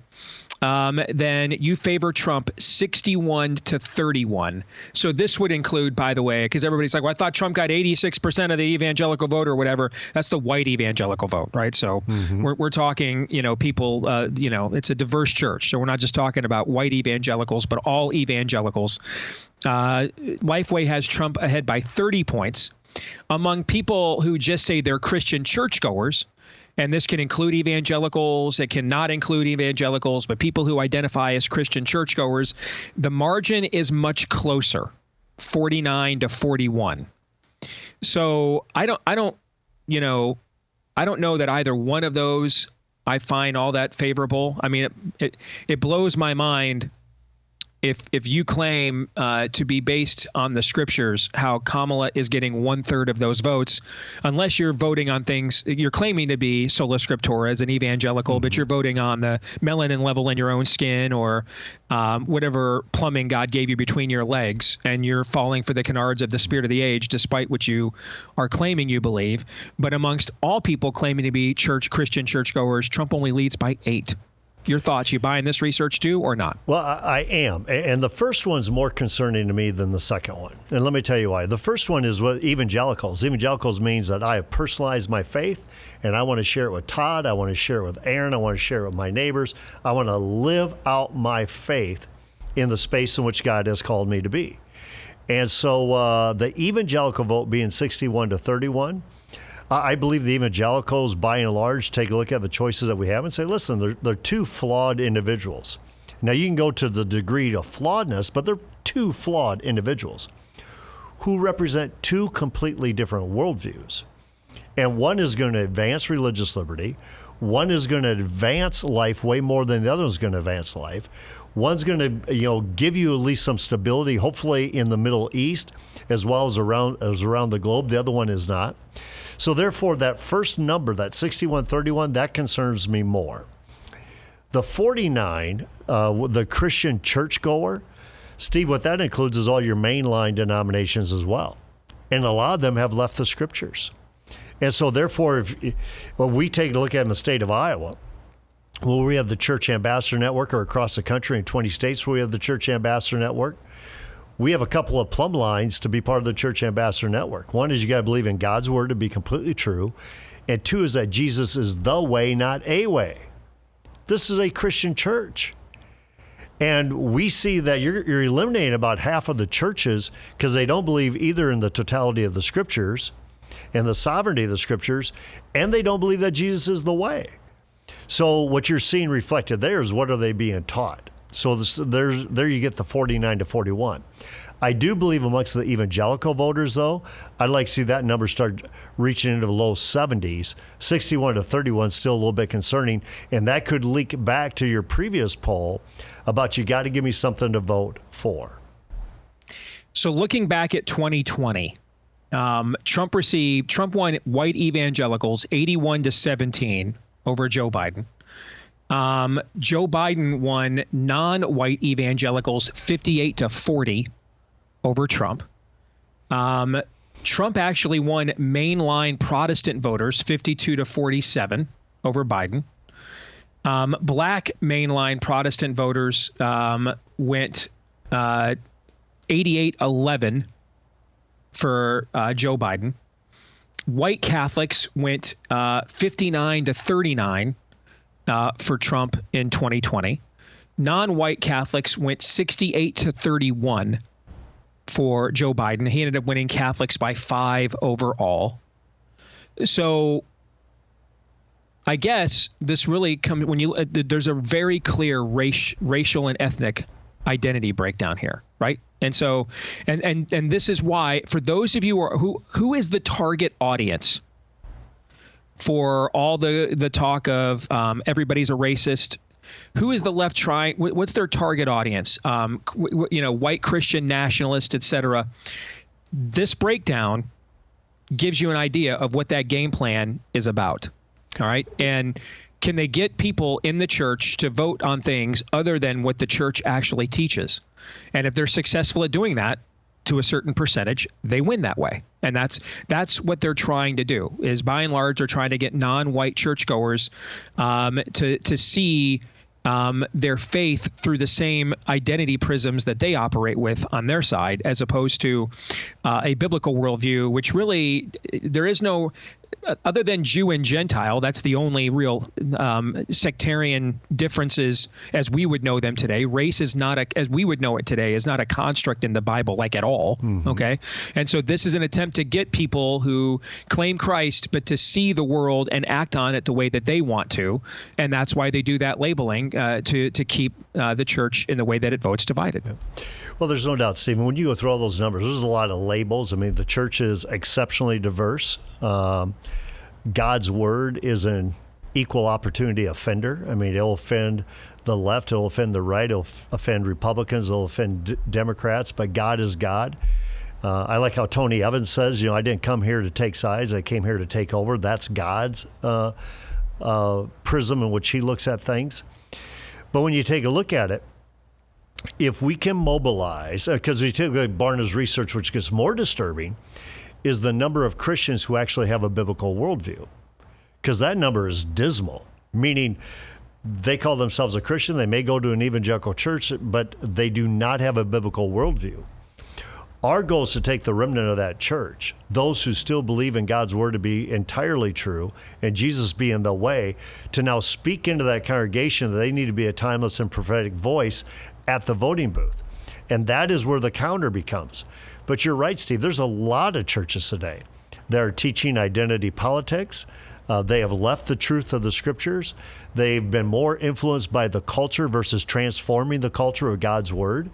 then you favor Trump 61-31. So this would include, by the way, because everybody's like, well, I thought Trump got 86% of the evangelical vote or whatever. That's the white evangelical vote, right? So we're talking, people, it's a diverse church. So we're not just talking about white evangelicals, but all evangelicals. Lifeway has Trump ahead by 30 points. Among people who just say they're Christian churchgoers, and this can include evangelicals, it cannot include evangelicals, but people who identify as Christian churchgoers, the margin is much closer, 49-41. So I don't know that either one of those I find all that favorable. I mean, it blows my mind if you claim to be based on the scriptures, how Kamala is getting 1/3 of those votes, unless you're voting on things, you're claiming to be sola scriptura as an evangelical, but you're voting on the melanin level in your own skin or whatever plumbing God gave you between your legs, and you're falling for the canards of the spirit of the age, despite what you are claiming you believe. But amongst all people claiming to be Christian churchgoers, Trump only leads by 8. Your thoughts? You buying this research too or not? Well, I am. And the first one's more concerning to me than the second one. And let me tell you why. The first one is what evangelicals. Evangelicals means that I have personalized my faith and I want to share it with Todd. I want to share it with Aaron. I want to share it with my neighbors. I want to live out my faith in the space in which God has called me to be. And so the evangelical vote being 61-31, I believe the evangelicals, by and large, take a look at the choices that we have and say, listen, they're two flawed individuals. Now, you can go to the degree of flawedness, but they're two flawed individuals who represent two completely different worldviews. And one is going to advance religious liberty. One is going to advance life way more than the other is going to advance life. One's going to, give you at least some stability, hopefully in the Middle East, as well as around the globe. The other one is not. So therefore, that first number, that 61-31, that concerns me more. The 49, the Christian churchgoer, Steve, what that includes is all your mainline denominations as well. And a lot of them have left the scriptures. And so therefore, if we take a look at in the state of Iowa, where we have the Church Ambassador Network, or across the country in 20 states where we have the Church Ambassador Network. We have a couple of plumb lines to be part of the Church Ambassador Network. One is you got to believe in God's word to be completely true. And two is that Jesus is the way, not a way. This is a Christian church. And we see that you're eliminating about half of the churches because they don't believe either in the totality of the scriptures and the sovereignty of the scriptures, and they don't believe that Jesus is the way. So what you're seeing reflected there is what are they being taught? So there you get the 49 to 41. I do believe amongst the evangelical voters, though, I'd like to see that number start reaching into the low 70s. 61 to 31 is still a little bit concerning, and that could leak back to your previous poll about you got to give me something to vote for. So looking back at 2020, Trump won white evangelicals 81 to 17 over Joe Biden. Joe Biden won non-white evangelicals 58 to 40 over Trump. Trump actually won mainline Protestant voters 52 to 47 over Biden. Black mainline Protestant voters went 88-11 for Joe Biden. White Catholics went 59 to 39 for Trump in 2020. Non-white Catholics went 68 to 31 for Joe Biden. He ended up winning Catholics by 5 overall. So I guess this really comes when there's a very clear racial and ethnic identity breakdown here, right? And so, and this is why, for those of you who is the target audience for all the talk of everybody's a racist, who is the left trying? What's their target audience? White Christian nationalists, etc. This breakdown gives you an idea of what that game plan is about. All right, and can they get people in the church to vote on things other than what the church actually teaches? And if they're successful at doing that to a certain percentage, they win that way. And that's what they're trying to do, is by and large, they're trying to get non-white churchgoers to see their faith through the same identity prisms that they operate with on their side, as opposed to a biblical worldview, which really there is no, other than Jew and Gentile, that's the only real sectarian differences as we would know them today. Race is not, as we would know it today, is not a construct in the Bible, like at all. Mm-hmm. Okay. And so this is an attempt to get people who claim Christ, but to see the world and act on it the way that they want to. And that's why they do that labeling to keep the church in the way that it votes divided. Yeah. Well, there's no doubt, Stephen, when you go through all those numbers, there's a lot of labels. I mean, the church is exceptionally diverse. God's word is an equal opportunity offender. I mean, it'll offend the left, it'll offend the right, it'll offend Republicans, it'll offend Democrats, but God is God. I like how Tony Evans says, I didn't come here to take sides, I came here to take over. That's God's prism in which he looks at things. But when you take a look at it, if we can mobilize, because we take Barna's research, which gets more disturbing, is the number of Christians who actually have a biblical worldview. Because that number is dismal, meaning they call themselves a Christian, they may go to an evangelical church, but they do not have a biblical worldview. Our goal is to take the remnant of that church, those who still believe in God's word to be entirely true and Jesus being the way, to now speak into that congregation that they need to be a timeless and prophetic voice at the voting booth. And that is where the counter becomes. But you're right, Steve, there's a lot of churches today that are teaching identity politics. They have left the truth of the scriptures. They've been more influenced by the culture versus transforming the culture of God's word.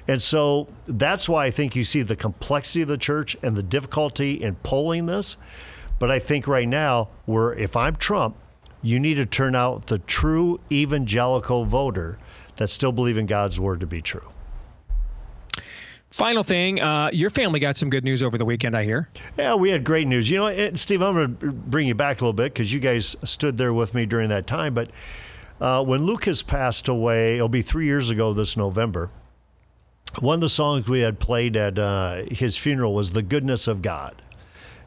And so that's why I think you see the complexity of the church and the difficulty in polling this. But I think right now, if I'm Trump, you need to turn out the true evangelical voter that still believe in God's word to be true. Final thing, your family got some good news over the weekend, I hear. Yeah, we had great news. Steve, I'm going to bring you back a little bit because you guys stood there with me during that time. But when Lucas passed away, it'll be 3 years ago this November, one of the songs we had played at his funeral was The Goodness of God.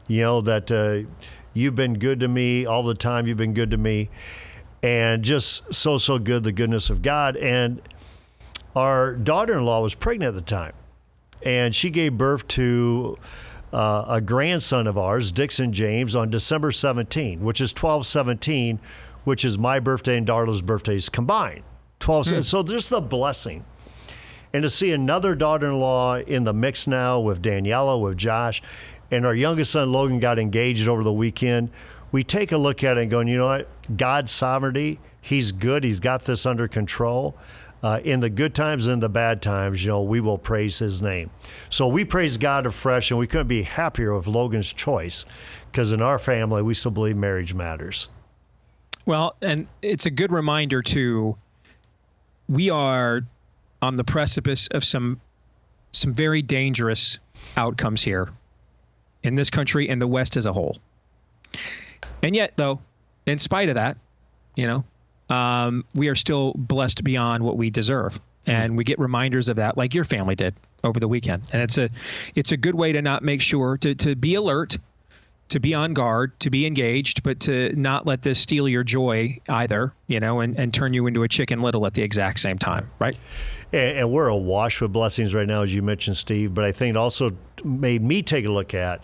That you've been good to me all the time, you've been good to me. and just so good, the goodness of God. And our daughter-in-law was pregnant at the time, and she gave birth to a grandson of ours, Dixon James, on December 17, which is 12/17, which is my birthday and Darla's birthdays combined. 12. So there's the blessing. And to see another daughter-in-law in the mix now with Daniela, with Josh, and our youngest son, Logan, got engaged over the weekend, we take a look at it and going, you know what? God's sovereignty, he's good. He's got this under control. In the good times and the bad times, we will praise his name. So we praise God afresh, and we couldn't be happier with Logan's choice, because in our family, we still believe marriage matters. Well, and it's a good reminder, too, we are on the precipice of some very dangerous outcomes here in this country and the West as a whole. And yet, though, in spite of that, we are still blessed beyond what we deserve. And we get reminders of that, like your family did over the weekend. And it's a good way to not make sure to be alert, to be on guard, to be engaged, but to not let this steal your joy either, and turn you into a Chicken Little at the exact same time, right? And we're awash with blessings right now, as you mentioned, Steve. But I think it also made me take a look at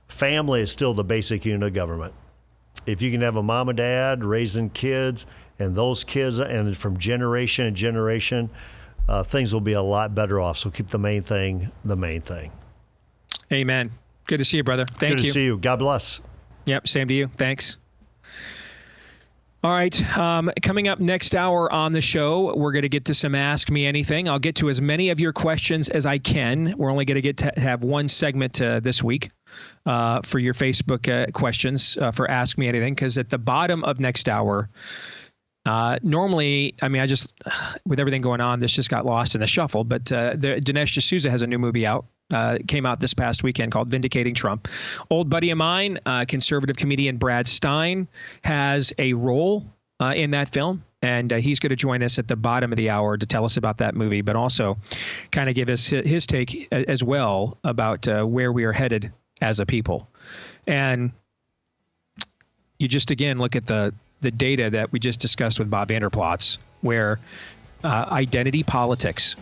family is still the basic unit of government. If you can have a mom and dad raising kids, and those kids, and from generation to generation, things will be a lot better off. So keep the main thing the main thing. Amen. Good to see you, brother. Thank you. Good to see you. God bless. Yep, same to you. Thanks. All right, coming up next hour on the show, we're going to get to some Ask Me Anything. I'll get to as many of your questions as I can. We're only going to have one segment this week for your Facebook questions for Ask Me Anything, because at the bottom of next hour, normally, I just, with everything going on, this just got lost in the shuffle, but Dinesh D'Souza has a new movie out. Came out this past weekend called Vindicating Trump. Old buddy of mine, conservative comedian Brad Stein, has a role in that film, and he's going to join us at the bottom of the hour to tell us about that movie, but also kind of give us his take as well about where we are headed as a people. And you just, again, look at the data that we just discussed with Bob Vanderplatz, where identity politics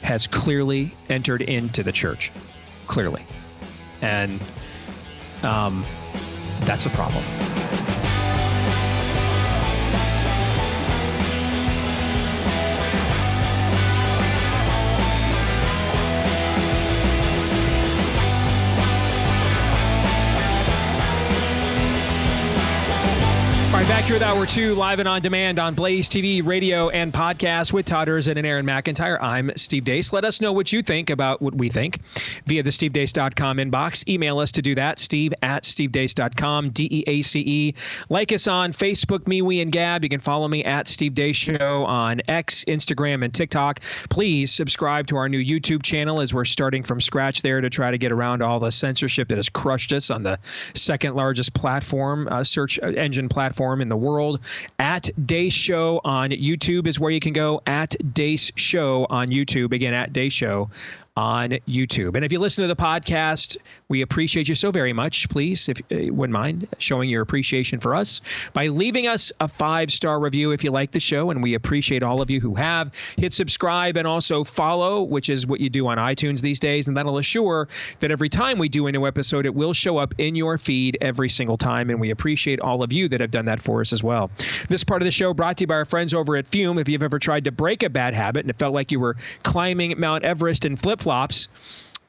has clearly entered into the church, clearly. And that's a problem. All right, back here with Hour 2, live and on demand on Blaze TV, radio, and podcast with Todd Erzin and Aaron McIntyre. I'm Steve Deace. Let us know what you think about what we think via the stevedeace.com inbox. Email us to do that, steve@stevedeace.com, DEACE. Like us on Facebook, MeWe, and Gab. You can follow me at Steve Deace Show on X, Instagram, and TikTok. Please subscribe to our new YouTube channel, as we're starting from scratch there to try to get around all the censorship that has crushed us on the second largest platform, search engine platform in the world. At Deace Show on YouTube is where you can go. At Deace Show on YouTube. Again, at Deace Show on YouTube. And if you listen to the podcast, we appreciate you so very much. Please, if you wouldn't mind showing your appreciation for us by leaving us a 5-star review if you like the show. And we appreciate all of you who have. Hit subscribe and also follow, which is what you do on iTunes these days. And that'll assure that every time we do a new episode, it will show up in your feed every single time. And we appreciate all of you that have done that for us as well. This part of the show brought to you by our friends over at Fume. If you've ever tried to break a bad habit and it felt like you were climbing Mount Everest in flip-flops,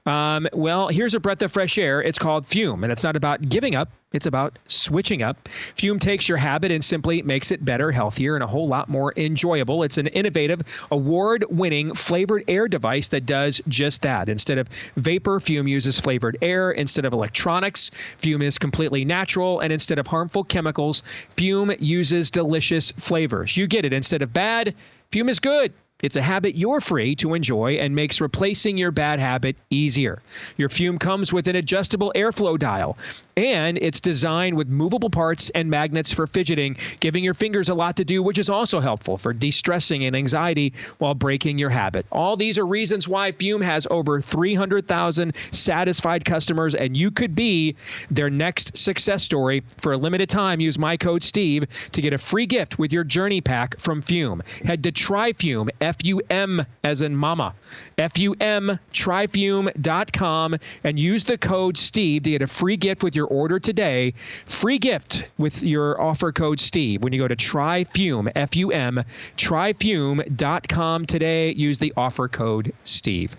well, here's a breath of fresh air. It's called Fume, and it's not about giving up. It's about switching up. Fume takes your habit and simply makes it better, healthier, and a whole lot more enjoyable. It's an innovative, award-winning flavored air device that does just that. Instead of vapor, Fume uses flavored air. Instead of electronics, Fume is completely natural. And instead of harmful chemicals, Fume uses delicious flavors. You get it. Instead of bad, Fume is good. It's a habit you're free to enjoy and makes replacing your bad habit easier. Your Fume comes with an adjustable airflow dial, and it's designed with movable parts and magnets for fidgeting, giving your fingers a lot to do, which is also helpful for de-stressing and anxiety while breaking your habit. All these are reasons why Fume has over 300,000 satisfied customers, and you could be their next success story. For a limited time, use my code Steve to get a free gift with your Journey Pack from Fume. Head to TryFume, F-U-M as in mama, F-U-M, tryfume.com, and use the code Steve to get a free gift with your order today. Free gift with your offer code Steve when you go to TryFume, F-U-M, tryfume.com today. Use the offer code Steve.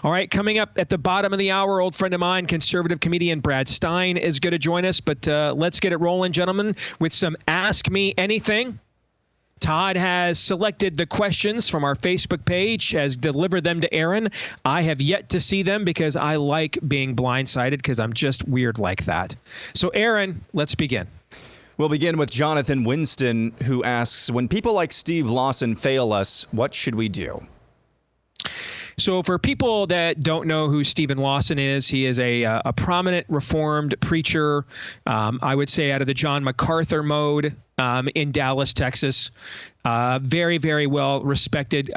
All right, coming up at the bottom of the hour, old friend of mine, conservative comedian Brad Stein is going to join us. But let's get it rolling, gentlemen, with some Ask Me Anything. Todd has selected the questions from our Facebook page, has delivered them to Aaron. I have yet to see them because I like being blindsided because I'm just weird like that. So, Aaron, let's begin. We'll begin with Jonathan Winston, who asks, when people like Steve Lawson fail us, what should we do? So for people that don't know who Stephen Lawson is, he is a prominent Reformed preacher, I would say out of the John MacArthur mode in Dallas, Texas. Very, very well respected.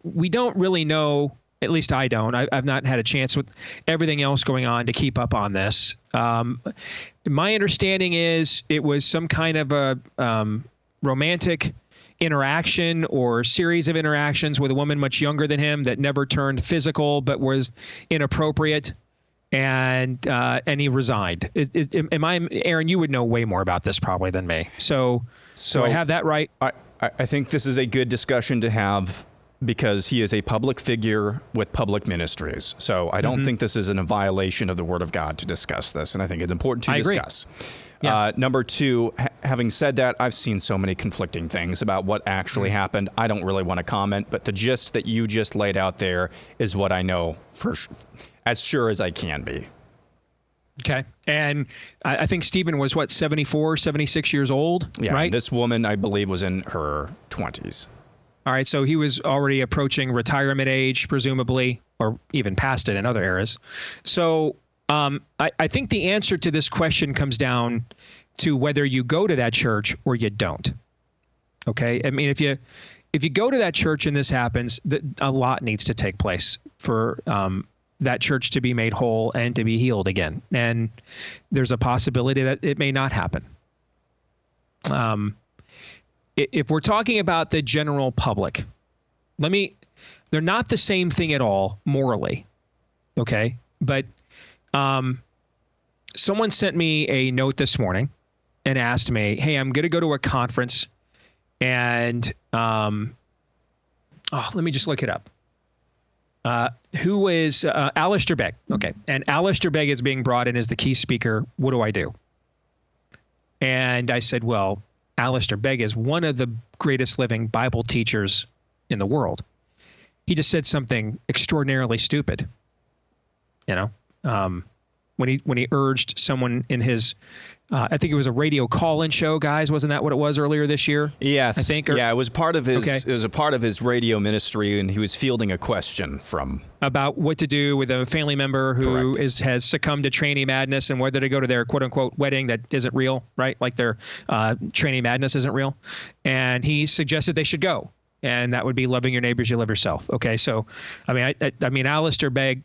We don't really know, at least I don't. I've not had a chance with everything else going on to keep up on this. My understanding is it was some kind of a romantic interaction or series of interactions with a woman much younger than him that never turned physical but was inappropriate, and he resigned. Aaron, you would know way more about this probably than me. So do I have that right? I think this is a good discussion to have because he is a public figure with public ministries. So I don't think this is in a violation of the Word of God to discuss this, and I think it's important to discuss. Yeah. Number two, having said that, I've seen so many conflicting things about what actually happened. I don't really want to comment, but the gist that you just laid out there is what I know for as sure as I can be. Okay. And I think Stephen was, 74, 76 years old, right? This woman, I believe, was in her 20s. All right. So he was already approaching retirement age, presumably, or even past it in other eras. So I think the answer to this question comes down to whether you go to that church or you don't. Okay. I mean, if you go to that church and this happens, a lot needs to take place for that church to be made whole and to be healed again. And there's a possibility that it may not happen. If we're talking about the general public, they're not the same thing at all morally. Okay. But someone sent me a note this morning and asked me, hey, I'm going to go to a conference and, let me just look it up. Who is Alistair Begg? Okay. And Alistair Begg is being brought in as the key speaker. What do I do? And I said, well, Alistair Begg is one of the greatest living Bible teachers in the world. He just said something extraordinarily stupid, when he urged someone in his, I think it was a radio call-in show, guys. Wasn't that what it was earlier this year? Yes. I think. Yeah, it was part of his. Okay. It was a part of his radio ministry, and he was fielding a question about what to do with a family member who has succumbed to tranny madness, and whether to go to their quote-unquote wedding that isn't real, right? Like their tranny madness isn't real, and he suggested they should go. And that would be loving your neighbors, you love yourself. Okay, so, I mean, Alistair Begg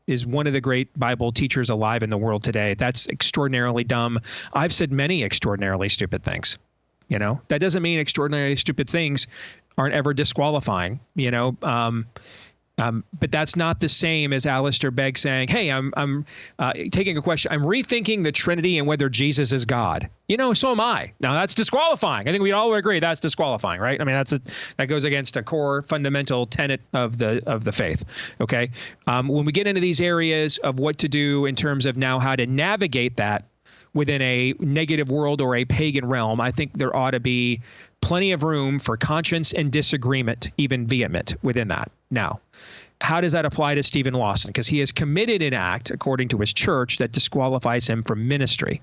is one of the great Bible teachers alive in the world today. That's extraordinarily dumb. I've said many extraordinarily stupid things. That doesn't mean extraordinarily stupid things aren't ever disqualifying. But that's not the same as Alistair Begg saying, hey, I'm taking a question. I'm rethinking the Trinity and whether Jesus is God. So am I. Now, that's disqualifying. I think we all agree that's disqualifying, right? I mean, that goes against a core fundamental tenet of the faith, okay? When we get into these areas of what to do in terms of now how to navigate that within a negative world or a pagan realm, I think there ought to be plenty of room for conscience and disagreement, even vehement, within that. Now, how does that apply to Stephen Lawson? Because he has committed an act, according to his church, that disqualifies him from ministry.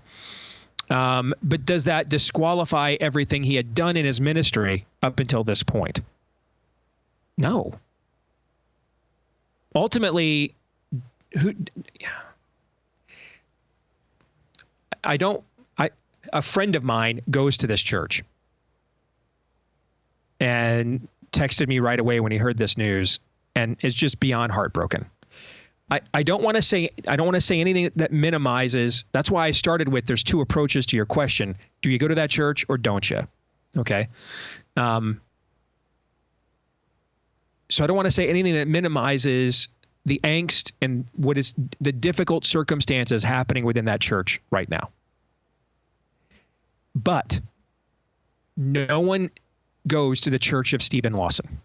But does that disqualify everything he had done in his ministry up until this point? No. Ultimately, a friend of mine goes to this church and texted me right away when he heard this news and is just beyond heartbroken. I don't want to say anything that minimizes. That's why I started with there's two approaches to your question. Do you go to that church or don't you? Okay. So I don't want to say anything that minimizes the angst and what is the difficult circumstances happening within that church right now. But no one goes to the church of Stephen Lawson.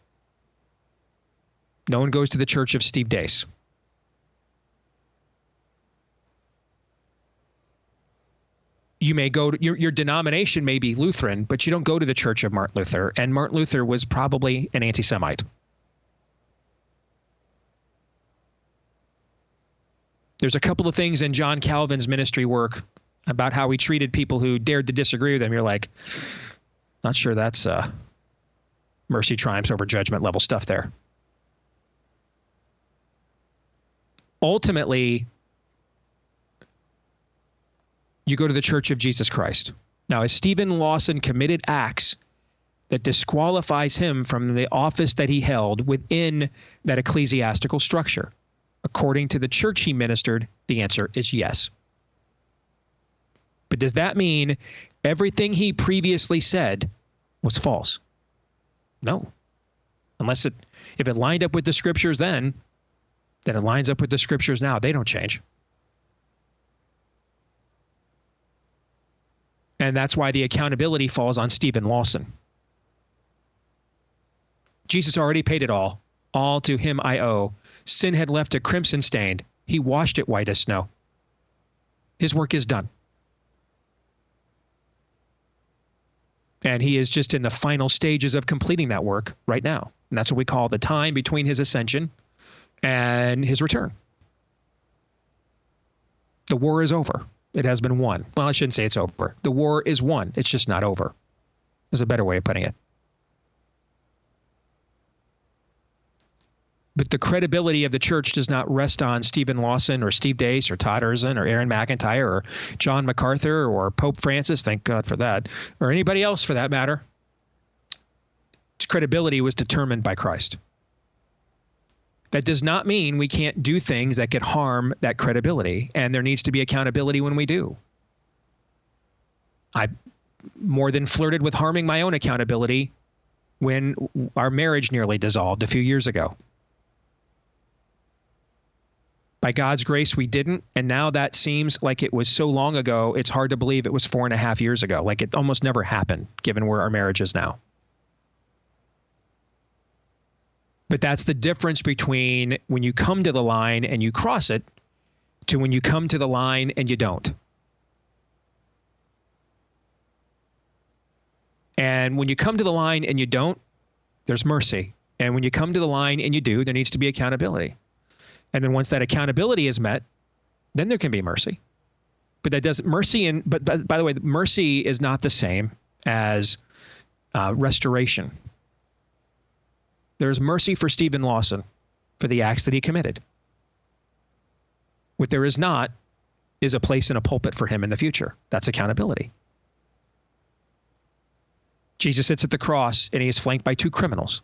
No one goes to the church of Steve Deace. You may go to your denomination may be Lutheran, but you don't go to the church of Martin Luther. And Martin Luther was probably an anti-Semite. There's a couple of things in John Calvin's ministry work about how he treated people who dared to disagree with him. You're like, not sure that's mercy triumphs over judgment level stuff there. Ultimately, you go to the Church of Jesus Christ. Now, as Stephen Lawson committed acts that disqualifies him from the office that he held within that ecclesiastical structure, according to the church he ministered, the answer is yes. But does that mean everything he previously said was false? No. If it lined up with the scriptures then it lines up with the scriptures now. They don't change. And that's why the accountability falls on Stephen Lawson. Jesus already paid it all. All to him I owe. Sin had left a crimson stained. He washed it white as snow. His work is done. And he is just in the final stages of completing that work right now. And that's what we call the time between his ascension and his return. The war is over. It has been won. Well, I shouldn't say it's over. The war is won. It's just not over. There's a better way of putting it. But the credibility of the church does not rest on Stephen Lawson or Steve Deace or Todd Erzin or Aaron McIntyre or John MacArthur or Pope Francis, thank God for that, or anybody else for that matter. Its credibility was determined by Christ. That does not mean we can't do things that could harm that credibility, and there needs to be accountability when we do. I more than flirted with harming my own accountability when our marriage nearly dissolved a few years ago. By God's grace, we didn't. And now that seems like it was so long ago, it's hard to believe it was 4.5 years ago. Like it almost never happened, given where our marriage is now. But that's the difference between when you come to the line and you cross it to when you come to the line and you don't. And when you come to the line and you don't, there's mercy. And when you come to the line and you do, there needs to be accountability. And then once that accountability is met, then there can be mercy. But that does mercy, and but by the way, mercy is not the same as restoration. There's mercy for Stephen Lawson for the acts that he committed. What there is not is a place in a pulpit for him in the future. That's accountability. Jesus sits at the cross and he is flanked by two criminals.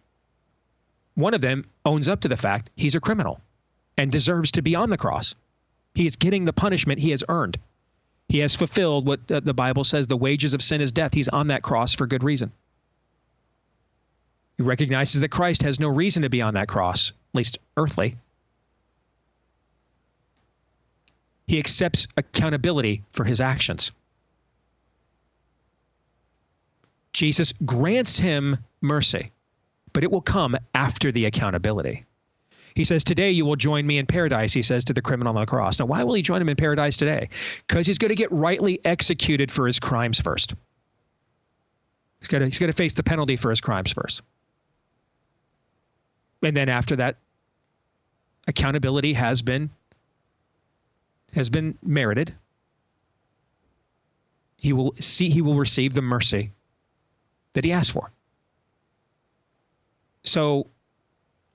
One of them owns up to the fact he's a criminal and deserves to be on the cross. He is getting the punishment he has earned. He has fulfilled what the Bible says the wages of sin is death. He's on that cross for good reason. He recognizes that Christ has no reason to be on that cross, at least earthly. He accepts accountability for his actions. Jesus grants him mercy, but it will come after the accountability. He says, today you will join me in paradise, he says to the criminal on the cross. Now, why will he join him in paradise today? Because he's going to get rightly executed for his crimes first. He's got to face the penalty for his crimes first. And then after that, accountability has been merited. He will receive the mercy that he asked for. So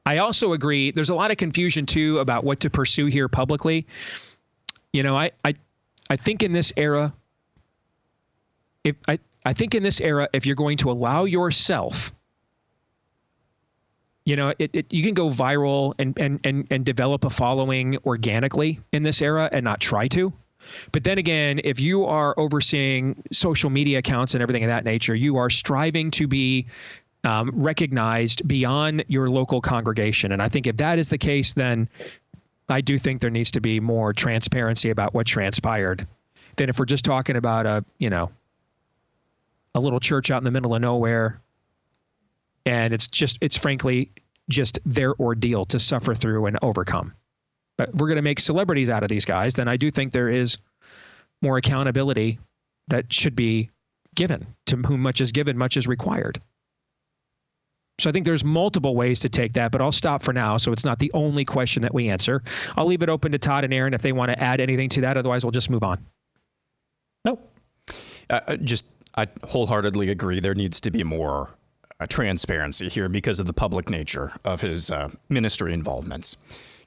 I also agree. There's a lot of confusion too about what to pursue here publicly. I think in this era, if you're going to allow yourself, you can go viral and develop a following organically in this era and not try to. But then again, if you are overseeing social media accounts and everything of that nature, you are striving to be recognized beyond your local congregation. And I think if that is the case, then I do think there needs to be more transparency about what transpired than if we're just talking about a little church out in the middle of nowhere. And it's frankly just their ordeal to suffer through and overcome. But we're going to make celebrities out of these guys, then I do think there is more accountability that should be given. To whom much is given, much is required. So I think there's multiple ways to take that, but I'll stop for now so it's not the only question that we answer. I'll leave it open to Todd and Aaron if they want to add anything to that. Otherwise, we'll just move on. Nope. I wholeheartedly agree. There needs to be more transparency here because of the public nature of his ministry involvements.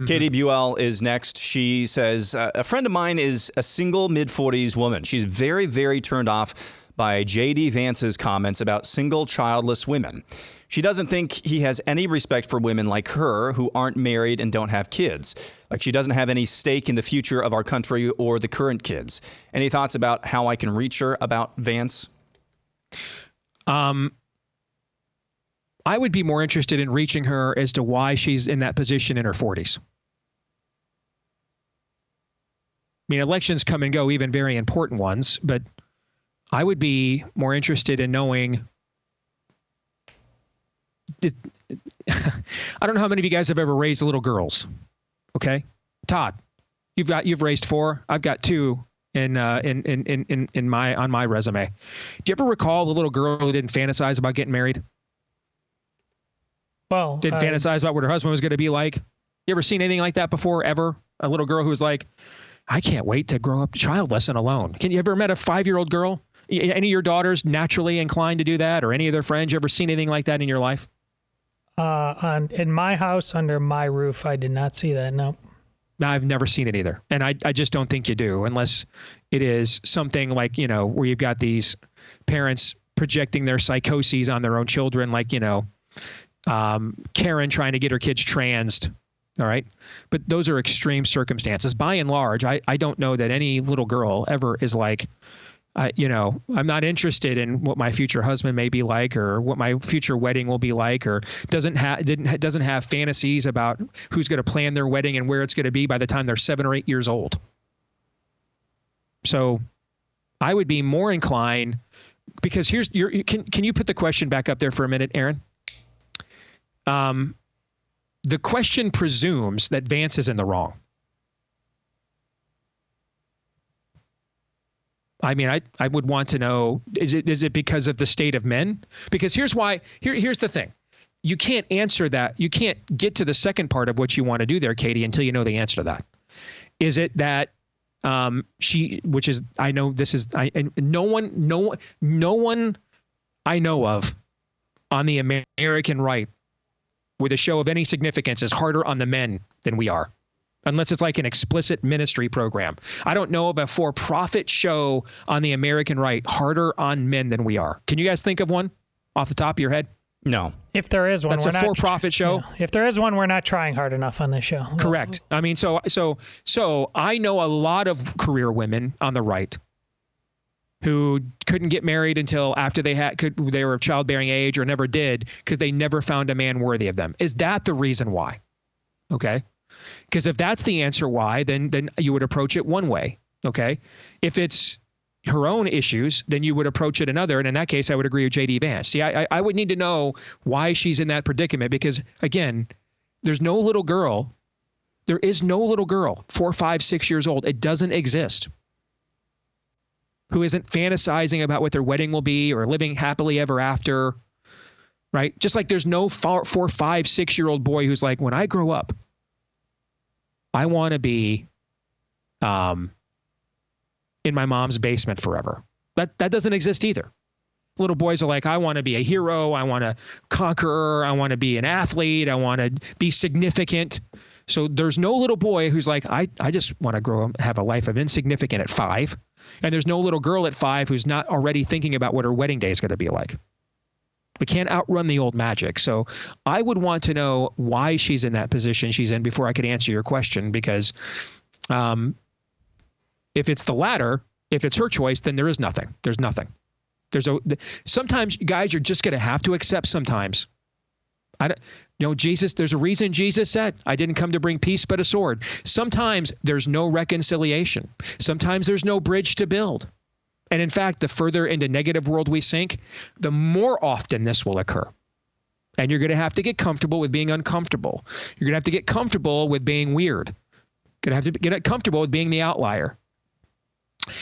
Katie Buell is next. She says, a friend of mine is a single mid-40s woman. She's very, very turned off by J.D. Vance's comments about single childless women. She doesn't think he has any respect for women like her who aren't married and don't have kids. Like she doesn't have any stake in the future of our country or the current kids. Any thoughts about how I can reach her about Vance? I would be more interested in reaching her as to why she's in that position in her 40s. I mean, elections come and go, even very important ones, but I would be more interested in knowing. I don't know how many of you guys have ever raised little girls. Okay, Todd, you've raised 4. I've got 2 on my resume. Do you ever recall the little girl who didn't fantasize about getting married? Well, didn't fantasize about what her husband was going to be like? You ever seen anything like that before? Ever? A little girl who was like, I can't wait to grow up childless and alone. Can you ever met a 5-year-old girl? Any of your daughters naturally inclined to do that, or any of their friends? You ever seen anything like that in your life? In my house, under my roof, I did not see that. No. No, I've never seen it either. And I just don't think you do, unless it is something like, where you've got these parents projecting their psychoses on their own children, like, Karen trying to get her kids transed. All right. But those are extreme circumstances. By and large, I don't know that any little girl ever is like, I'm not interested in what my future husband may be like, or what my future wedding will be like, or doesn't have fantasies about who's going to plan their wedding and where it's going to be by the time they're 7 or 8 years old. So I would be more inclined, because can you put the question back up there for a minute, Aaron? The question presumes that Vance is in the wrong. I mean, I would want to know, is it because of the state of men? Because here's the thing. You can't answer that. You can't get to the second part of what you want to do there, Katie, until you know the answer to that. Is it that no one I know of on the American right with a show of any significance is harder on the men than we are, unless it's like an explicit ministry program. I don't know of a for-profit show on the American right harder on men than we are. Can you guys think of one off the top of your head? No. If there is one, that's a for-profit show. Yeah. If there is one, we're not trying hard enough on this show. Correct. I mean, so I know a lot of career women on the right who couldn't get married until after they were of childbearing age, or never did, because they never found a man worthy of them. Is that the reason why? Okay. Because if that's the answer why, then you would approach it one way. Okay. If it's her own issues, then you would approach it another. And in that case, I would agree with J.D. Vance. See, I would need to know why she's in that predicament, because, again, there's no little girl. There is no little girl, 4, 5, 6 years old. It doesn't exist, who isn't fantasizing about what their wedding will be or living happily ever after, right? Just like there's no 4, 5, 6-year-old boy who's like, when I grow up, I want to be in my mom's basement forever. That doesn't exist either. Little boys are like, I want to be a hero. I want to conquer. I want to be an athlete. I want to be significant. So there's no little boy who's like, I just want to grow up, have a life of insignificant at 5. And there's no little girl at 5 who's not already thinking about what her wedding day is going to be like. We can't outrun the old magic. So I would want to know why she's in that position she's in before I could answer your question, because if it's the latter, if it's her choice, then there is nothing. There's nothing. Sometimes, guys, you're just going to have to accept sometimes. Jesus, there's a reason Jesus said, I didn't come to bring peace but a sword. Sometimes there's no reconciliation. Sometimes there's no bridge to build. And in fact, the further into negative world we sink, the more often this will occur. And you're going to have to get comfortable with being uncomfortable. You're going to have to get comfortable with being weird. You're going to have to get comfortable with being the outlier.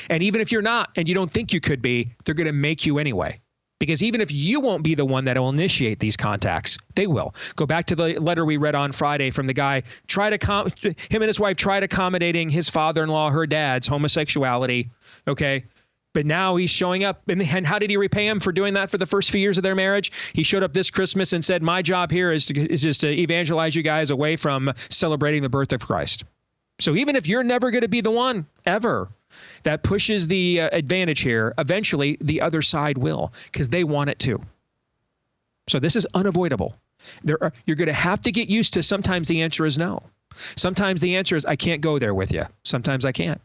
And even if you're not, and you don't think you could be, they're going to make you anyway. Because even if you won't be the one that will initiate these contacts, they will. Go back to the letter we read on Friday from the guy. Him and his wife tried accommodating his father-in-law, her dad's homosexuality. Okay. But now he's showing up. And how did he repay him for doing that for the first few years of their marriage? He showed up this Christmas and said, my job here is just to evangelize you guys away from celebrating the birth of Christ. So even if you're never going to be the one, ever, that pushes the advantage here, eventually the other side will, because they want it too. So this is unavoidable. You're going to have to get used to sometimes the answer is no. Sometimes the answer is I can't go there with you. Sometimes I can't.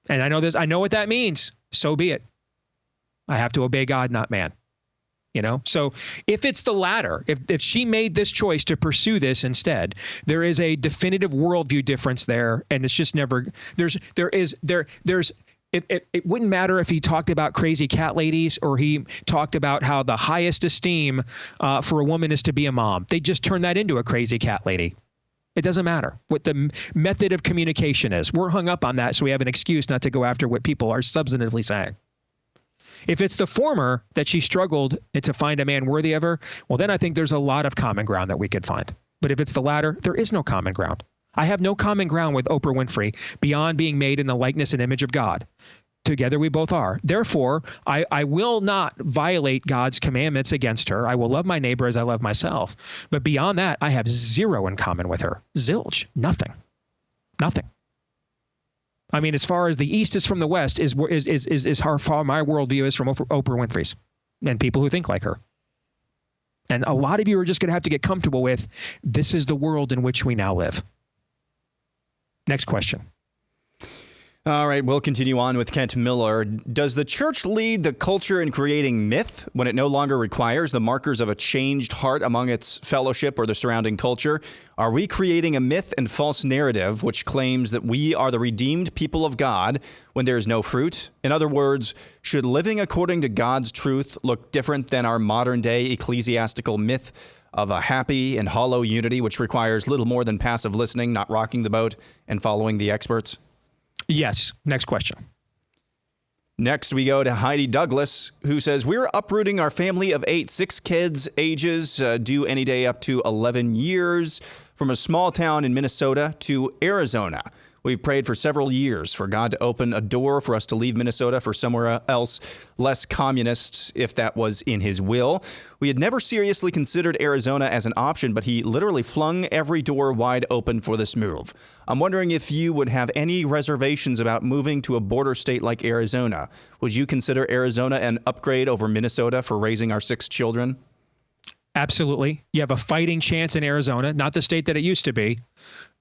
And I know this. I know what that means. So be it. I have to obey God, not man. So if it's the latter, if she made this choice to pursue this instead, there is a definitive worldview difference there. And it's just never, it wouldn't matter if he talked about crazy cat ladies or he talked about how the highest esteem for a woman is to be a mom. They just turn that into a crazy cat lady. It doesn't matter what the method of communication is. We're hung up on that, so we have an excuse not to go after what people are substantively saying. If it's the former, that she struggled to find a man worthy of her, well, then I think there's a lot of common ground that we could find. But if it's the latter, there is no common ground. I have no common ground with Oprah Winfrey beyond being made in the likeness and image of God. Together we both are. Therefore, I will not violate God's commandments against her. I will love my neighbor as I love myself. But beyond that, I have zero in common with her. Zilch. Nothing. Nothing. I mean, as far as the East is from the West is how far my worldview is from Oprah Winfrey's and people who think like her. And a lot of you are just going to have to get comfortable with this is the world in which we now live. Next question. All right, we'll continue on with Kent Miller. Does the church lead the culture in creating myth when it no longer requires the markers of a changed heart among its fellowship or the surrounding culture? Are we creating a myth and false narrative which claims that we are the redeemed people of God when there is no fruit? In other words, should living according to God's truth look different than our modern-day ecclesiastical myth of a happy and hollow unity which requires little more than passive listening, not rocking the boat, and following the experts? Yes. Next question. Next, we go to Heidi Douglas, who says, we're uprooting our family of 8, 6 kids, ages due any day up to 11 years, from a small town in Minnesota to Arizona. We've prayed for several years for God to open a door for us to leave Minnesota for somewhere else, less communist, if that was in his will. We had never seriously considered Arizona as an option, but he literally flung every door wide open for this move. I'm wondering if you would have any reservations about moving to a border state like Arizona. Would you consider Arizona an upgrade over Minnesota for raising our 6 children? Absolutely. You have a fighting chance in Arizona, not the state that it used to be,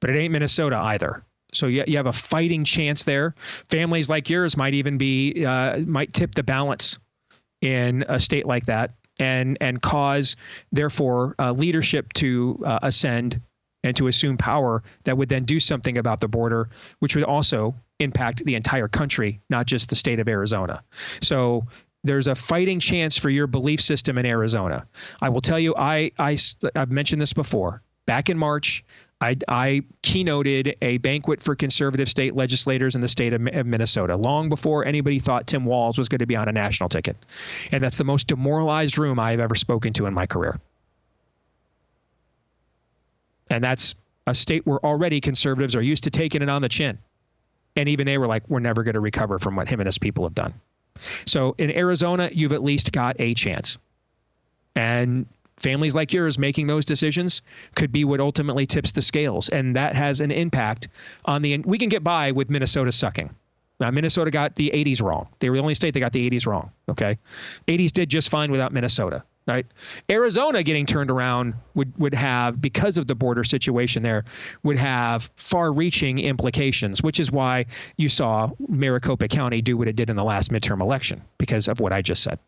but it ain't Minnesota either. So you have a fighting chance there. Families like yours might even might tip the balance in a state like that and cause, therefore, leadership to ascend and to assume power that would then do something about the border, which would also impact the entire country, not just the state of Arizona. So there's a fighting chance for your belief system in Arizona. I will tell you, I've mentioned this before. Back in March, I keynoted a banquet for conservative state legislators in the state of Minnesota, long before anybody thought Tim Walz was going to be on a national ticket. And that's the most demoralized room I've ever spoken to in my career. And that's a state where already conservatives are used to taking it on the chin. And even they were like, we're never going to recover from what him and his people have done. So in Arizona, you've at least got a chance. And families like yours making those decisions could be what ultimately tips the scales. And that has an impact on we can get by with Minnesota sucking. Now, Minnesota got the 80s wrong. They were the only state that got the 80s wrong. Okay. 80s did just fine without Minnesota. Right. Arizona getting turned around would have, because of the border situation there, would have far-reaching implications, which is why you saw Maricopa County do what it did in the last midterm election, because of what I just said.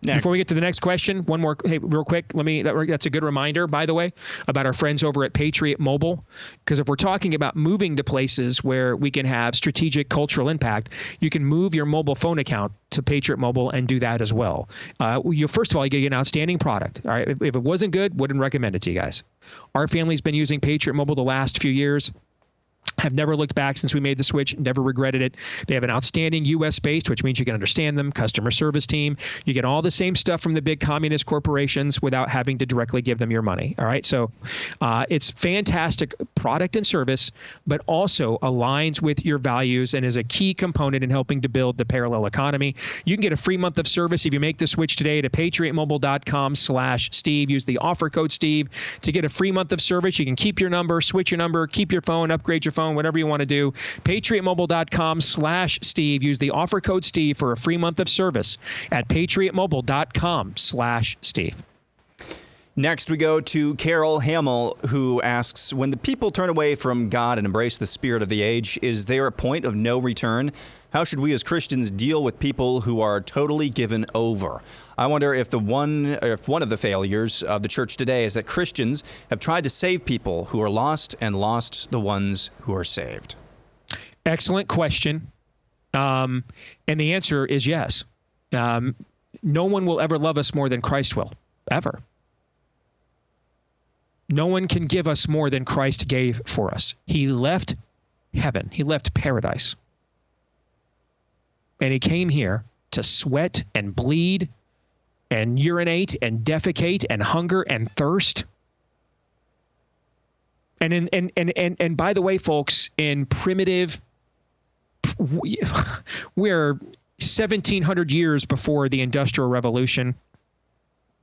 Next. Before we get to the next question, one more, hey, real quick, that's a good reminder, by the way, about our friends over at Patriot Mobile, because if we're talking about moving to places where we can have strategic cultural impact, you can move your mobile phone account to Patriot Mobile and do that as well. First of all, you get an outstanding product. All right, if it wasn't good, wouldn't recommend it to you guys. Our family's been using Patriot Mobile the last few years. Have never looked back since we made the switch, never regretted it. They have an outstanding U.S. based, which means you can understand them, customer service team. You get all the same stuff from the big communist corporations without having to directly give them your money. All right. So it's fantastic product and service, but also aligns with your values and is a key component in helping to build the parallel economy. You can get a free month of service if you make the switch today to patriotmobile.com/Steve. Use the offer code Steve to get a free month of service. You can keep your number, switch your number, keep your phone, upgrade your phone, whatever you want to do. patriotmobile.com/Steve. Use the offer code Steve for a free month of service at patriotmobile.com/Steve. Next, we go to Carol Hamill, who asks, when the people turn away from God and embrace the spirit of the age, is there a point of no return? How should we as Christians deal with people who are totally given over? I wonder if one of the failures of the church today is that Christians have tried to save people who are lost and lost the ones who are saved. Excellent question. And the answer is yes. No one will ever love us more than Christ will, ever. No one can give us more than Christ gave for us. He left heaven. He left paradise. And he came here to sweat and bleed and urinate and defecate and hunger and thirst. And by the way, folks, in primitive, we're 1,700 years before the Industrial Revolution,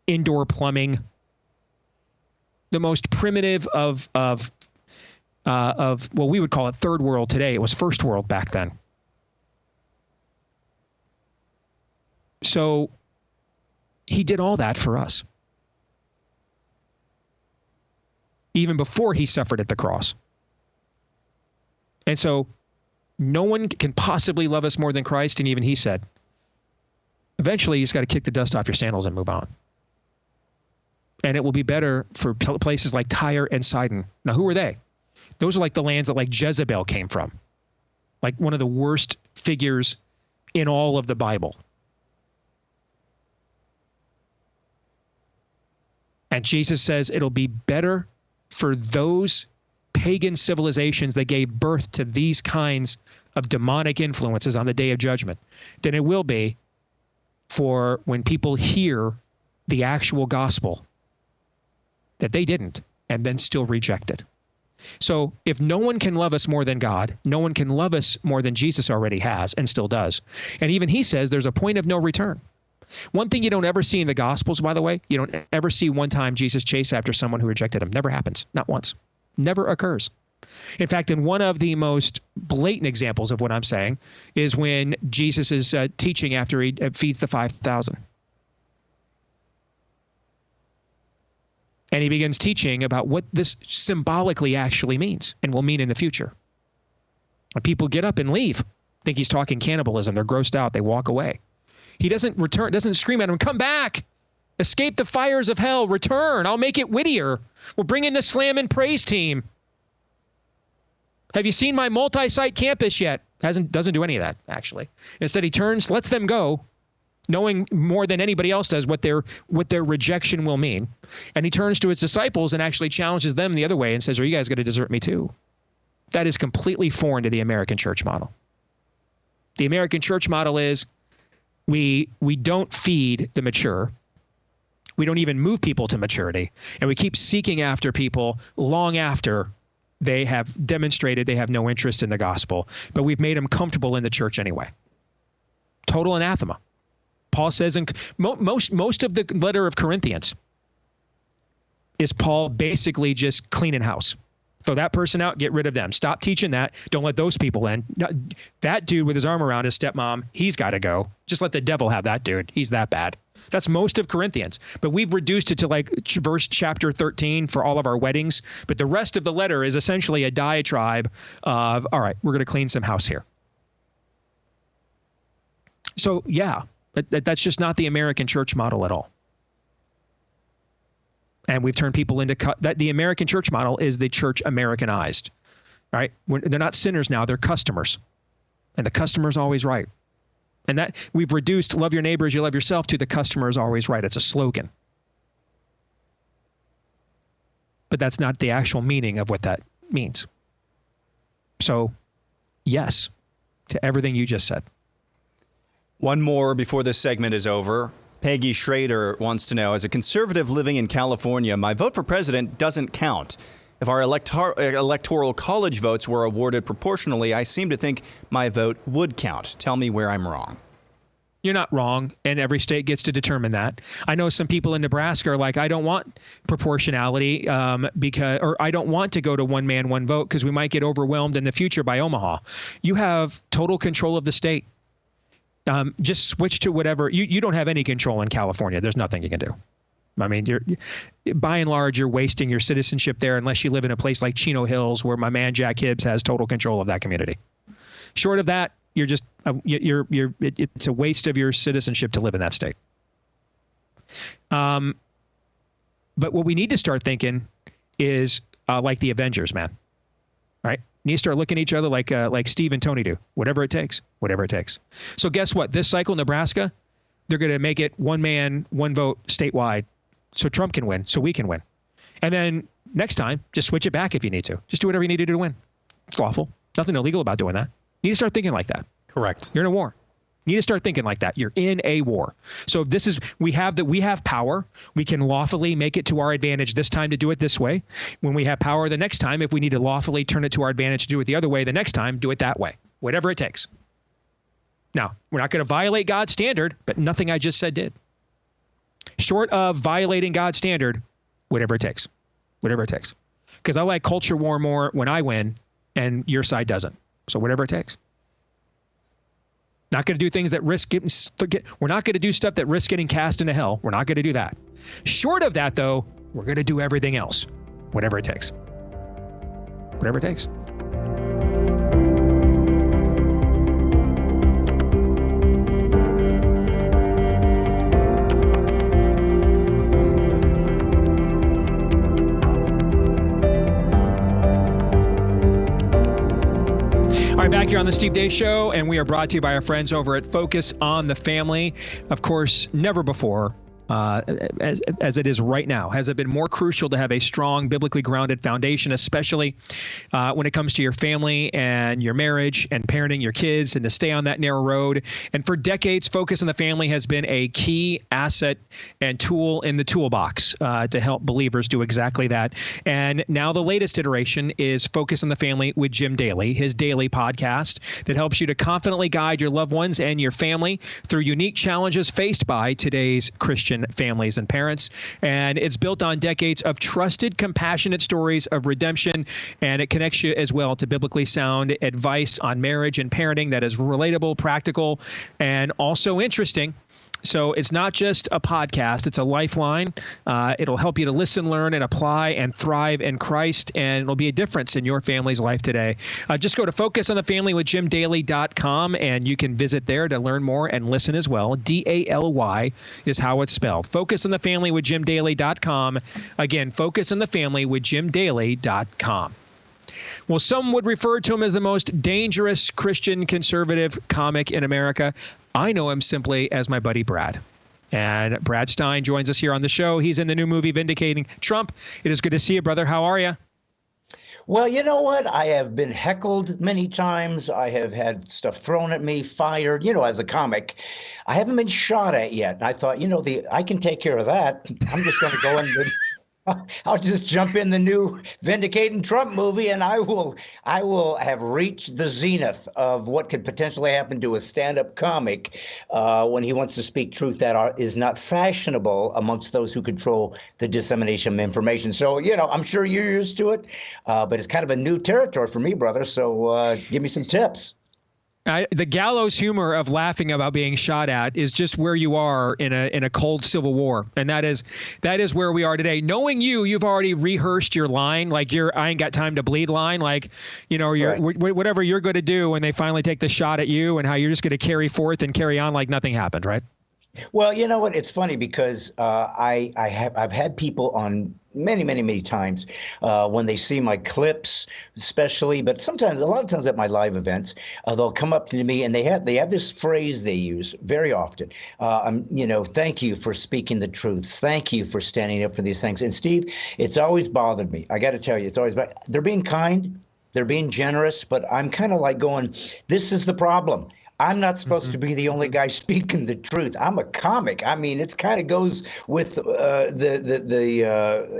indoor plumbing, the most primitive of we would call it third world today. It was first world back then. So he did all that for us, even before he suffered at the cross. And so no one can possibly love us more than Christ. And even he said, eventually you just got to kick the dust off your sandals and move on. And it will be better for places like Tyre and Sidon. Now, who are they? Those are like the lands that like Jezebel came from. Like one of the worst figures in all of the Bible. And Jesus says it'll be better for those pagan civilizations that gave birth to these kinds of demonic influences on the day of judgment than it will be for when people hear the actual gospel that they didn't and then still reject it. So if no one can love us more than God, no one can love us more than Jesus already has and still does. And even he says there's a point of no return. One thing you don't ever see in the Gospels, by the way, you don't ever see one time Jesus chase after someone who rejected him. Never happens. Not once. Never occurs. In fact, in one of the most blatant examples of what I'm saying is when Jesus is teaching after he feeds the 5,000. And he begins teaching about what this symbolically actually means and will mean in the future. And people get up and leave, think he's talking cannibalism. They're grossed out. They walk away. He doesn't return, doesn't scream at them, come back, escape the fires of hell, return. I'll make it Whittier. We'll bring in the slam and praise team. Have you seen my multi-site campus yet? Doesn't do any of that, actually. Instead, he turns, lets them go, knowing more than anybody else does what their rejection will mean. And he turns to his disciples and actually challenges them the other way and says, are you guys going to desert me too? That is completely foreign to the American church model. The American church model is we don't feed the mature. We don't even move people to maturity. And we keep seeking after people long after they have demonstrated they have no interest in the gospel. But we've made them comfortable in the church anyway. Total anathema. Paul says in most of the letter of Corinthians is Paul basically just cleaning house. Throw that person out, get rid of them. Stop teaching that. Don't let those people in. That dude with his arm around his stepmom, he's got to go. Just let the devil have that dude. He's that bad. That's most of Corinthians. But we've reduced it to like verse chapter 13 for all of our weddings. But the rest of the letter is essentially a diatribe of, all right, we're going to clean some house here. So, yeah, that's just not the American church model at all. And we've turned people into that. The American church model is the church Americanized, right? They're not sinners now; they're customers, and the customer's always right. And that we've reduced "love your neighbor as you love yourself" to "the customer is always right." It's a slogan, but that's not the actual meaning of what that means. So, yes, to everything you just said. One more before this segment is over. Peggy Schrader wants to know, as a conservative living in California, my vote for president doesn't count. If our electoral college votes were awarded proportionally, I seem to think my vote would count. Tell me where I'm wrong. You're not wrong, and every state gets to determine that. I know some people in Nebraska are like, I don't want proportionality or I don't want to go to one man, one vote because we might get overwhelmed in the future by Omaha. You have total control of the state. Just switch to whatever. You don't have any control in California. There's nothing you can do. I mean, by and large, you're wasting your citizenship there unless you live in a place like Chino Hills, where my man Jack Hibbs has total control of that community. Short of that, you're just it's a waste of your citizenship to live in that state. But what we need to start thinking is like the Avengers, man. Right? Need to start looking at each other like Steve and Tony do. Whatever it takes. Whatever it takes. So guess what? This cycle, Nebraska, they're going to make it one man, one vote statewide, so Trump can win, so we can win. And then next time, just switch it back if you need to. Just do whatever you need to do to win. It's lawful. Nothing illegal about doing that. You need to start thinking like that. Correct. You're in a war. You need to start thinking like that. You're in a war. So this is we have power. We can lawfully make it to our advantage this time to do it this way. When we have power the next time, if we need to lawfully turn it to our advantage to do it the other way the next time, do it that way. Whatever it takes. Now, we're not going to violate God's standard, but nothing I just said did. Short of violating God's standard, whatever it takes. Whatever it takes. Because I like culture war more when I win and your side doesn't. So whatever it takes. Not going to do things that risk we're not going to do stuff that risks getting cast into hell. We're not going to do that. Short of that, though, we're going to do everything else. Whatever it takes. Whatever it takes. All right, back here on the Steve Deace Show, and we are brought to you by our friends over at Focus on the Family. Of course, never before, as it is right now, has it been more crucial to have a strong, biblically grounded foundation, especially when it comes to your family and your marriage and parenting your kids, and to stay on that narrow road. And for decades, Focus on the Family has been a key asset and tool in the toolbox to help believers do exactly that. And now the latest iteration is Focus on the Family with Jim Daly, his daily podcast that helps you to confidently guide your loved ones and your family through unique challenges faced by today's Christian families and parents. And it's built on decades of trusted, compassionate stories of redemption, and it connects you as well to biblically sound advice on marriage and parenting that is relatable, practical, and also interesting. So it's not just a podcast, it's a lifeline. It'll help you to listen, learn, and apply and thrive in Christ, and it'll be a difference in your family's life today. Just go to focusonthefamilywithjimdaly.com, and you can visit there to learn more and listen as well. DALY is how it's spelled. Focusonthefamilywithjimdaly.com. Again, focusonthefamilywithjimdaly.com. Well, some would refer to him as the most dangerous Christian conservative comic in America. I know him simply as my buddy Brad. And Brad Stein joins us here on the show. He's in the new movie Vindicating Trump. It is good to see you, brother. How are you? Well, you know what? I have been heckled many times. I have had stuff thrown at me, fired, as a comic. I haven't been shot at yet. And I thought, I can take care of that. I'm just going to go in I'll just jump in the new Vindicating Trump movie, and I will have reached the zenith of what could potentially happen to a stand-up comic when he wants to speak truth that is not fashionable amongst those who control the dissemination of information. So, I'm sure you're used to it, but it's kind of a new territory for me, brother. So give me some tips. The gallows humor of laughing about being shot at is just where you are in a cold civil war, and that is where we are today. Knowing you've already rehearsed your line, like your "I ain't got time to bleed" line, like whatever you're going to do when they finally take the shot at you, and how you're just going to carry forth and carry on like nothing happened, right? Well, you know what? It's funny because I've had people on many times when they see my clips, especially, but sometimes, a lot of times at my live events, they'll come up to me and they have this phrase they use very often. Thank you for speaking the truth. Thank you for standing up for these things. And Steve, it's always bothered me. I got to tell you, they're being kind, they're being generous, but I'm kind of like going, this is the problem. I'm not supposed to be the only guy speaking the truth. I'm a comic. I mean, it kind of goes with the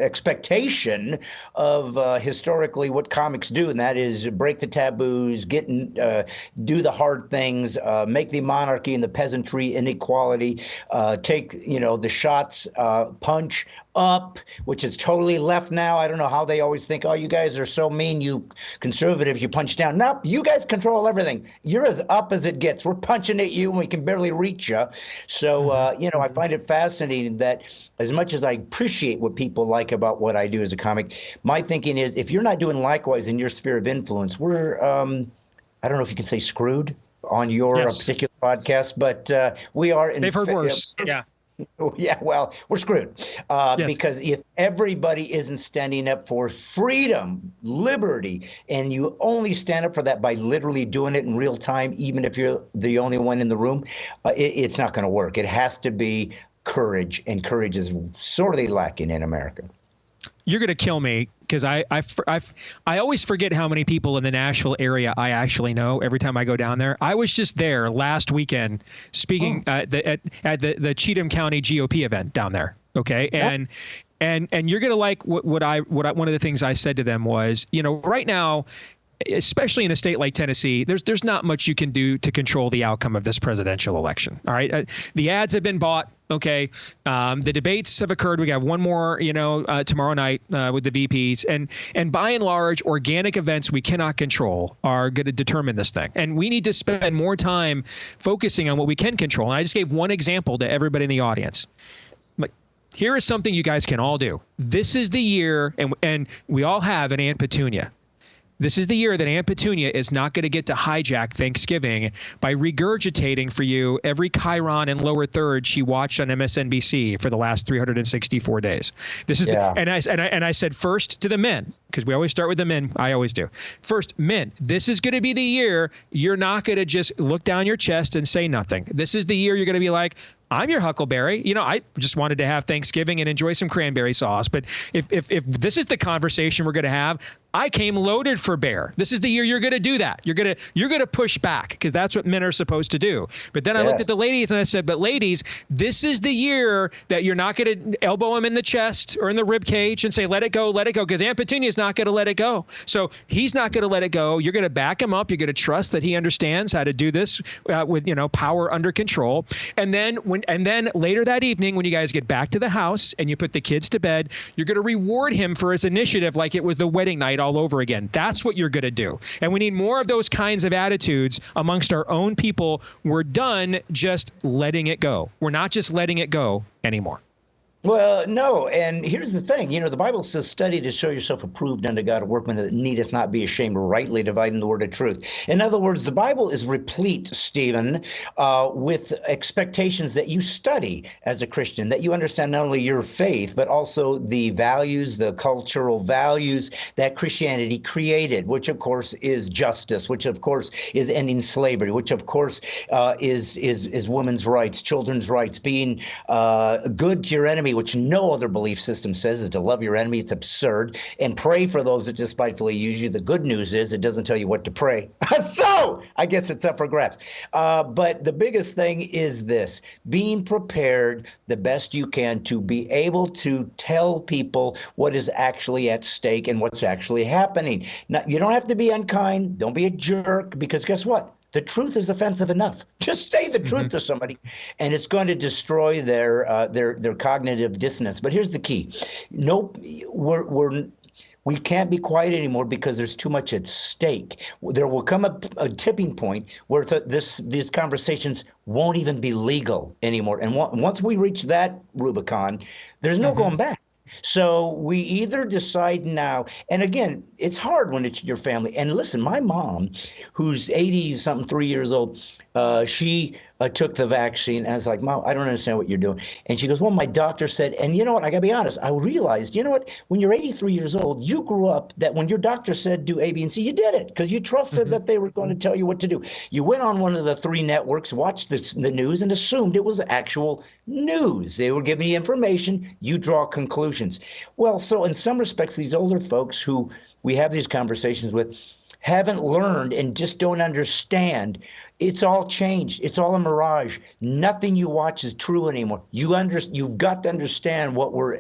expectation of historically what comics do, and that is break the taboos, do the hard things, make the monarchy and the peasantry inequality, take the shots, punch up, which is totally left now. I don't know how they always think, oh, you guys are so mean, you conservatives, you punch down. Nope, you guys control everything. You're as up as it gets. We're punching at you and we can barely reach you. So, I find it fascinating that as much as I appreciate what people like about what I do as a comic, my thinking is if you're not doing likewise in your sphere of influence, we're, I don't know if you can say screwed on your particular podcast, but we are. They've heard worse. Yeah. Yeah, well, we're screwed because if everybody isn't standing up for freedom, liberty, and you only stand up for that by literally doing it in real time, even if you're the only one in the room, it's not going to work. It has to be courage, and courage is sorely lacking in America. You're going to kill me because I always forget how many people in the Nashville area I actually know every time I go down there. I was just there last weekend speaking at the Cheatham County GOP event down there. Okay. And you're going to like what one of the things I said to them was, right now, especially in a state like Tennessee, there's not much you can do to control the outcome of this presidential election. All right. The ads have been bought. Okay. The debates have occurred. We got one more, tomorrow night with the VPs. And by and large, organic events we cannot control are going to determine this thing. And we need to spend more time focusing on what we can control. And I just gave one example to everybody in the audience. Here is something you guys can all do. This is the year, and we all have an Aunt Petunia. This is the year that Aunt Petunia is not going to get to hijack Thanksgiving by regurgitating for you every Chiron and lower third she watched on MSNBC for the last 364 days. This is and I said first to the men, because we always start with the men. I always do. First, men, this is going to be the year you're not going to just look down your chest and say nothing. This is the year you're going to be like, I'm your Huckleberry. I just wanted to have Thanksgiving and enjoy some cranberry sauce. But if this is the conversation we're going to have, I came loaded for bear. This is the year you're going to do that. You're going to push back, because that's what men are supposed to do. But then I looked at the ladies and I said, but ladies, this is the year that you're not going to elbow him in the chest or in the rib cage and say, let it go, because Aunt Petunia is not going to let it go. So he's not going to let it go. You're going to back him up. You're going to trust that he understands how to do this with power under control. And then later that evening, when you guys get back to the house and you put the kids to bed, you're going to reward him for his initiative like it was the wedding night all over again. That's what you're going to do. And we need more of those kinds of attitudes amongst our own people. We're done just letting it go. We're not just letting it go anymore. Well, no, and here's the thing. The Bible says, study to show yourself approved unto God, a workman that needeth not be ashamed, rightly dividing the word of truth. In other words, the Bible is replete, Stephen, with expectations that you study as a Christian, that you understand not only your faith, but also the values, the cultural values that Christianity created, which, of course, is justice, which, of course, is ending slavery, which, of course, is women's rights, children's rights, being good to your enemy, enemy, which no other belief system says, is to love your enemy. It's absurd. And pray for those that despitefully use you. The good news is it doesn't tell you what to pray. So I guess it's up for grabs. But the biggest thing is this: being prepared the best you can to be able to tell people what is actually at stake and what's actually happening. Now, you don't have to be unkind. Don't be a jerk, because guess what? The truth is offensive enough. Just say the truth to somebody, and it's going to destroy their cognitive dissonance. But here's the key: nope, we can't be quiet anymore because there's too much at stake. There will come a tipping point where these conversations won't even be legal anymore. And once we reach that Rubicon, there's no going back. So we either decide now, and again, it's hard when it's your family. And listen, my mom, who's 80-something, 3 years old, she took the vaccine. And I was like, Mom, I don't understand what you're doing. And she goes, well, my doctor said, and you know what, I got to be honest, I realized, you know what, when you're 83 years old, you grew up that when your doctor said do A, B, and C, you did it because you trusted that they were going to tell you what to do. You went on one of the 3 networks, watched the news, and assumed it was actual news. They were giving you information. You draw conclusions. Well, so in some respects, these older folks who we have these conversations with haven't learned and just don't understand. It's all changed. It's all a mirage. Nothing you watch is true anymore. You've got to understand what we're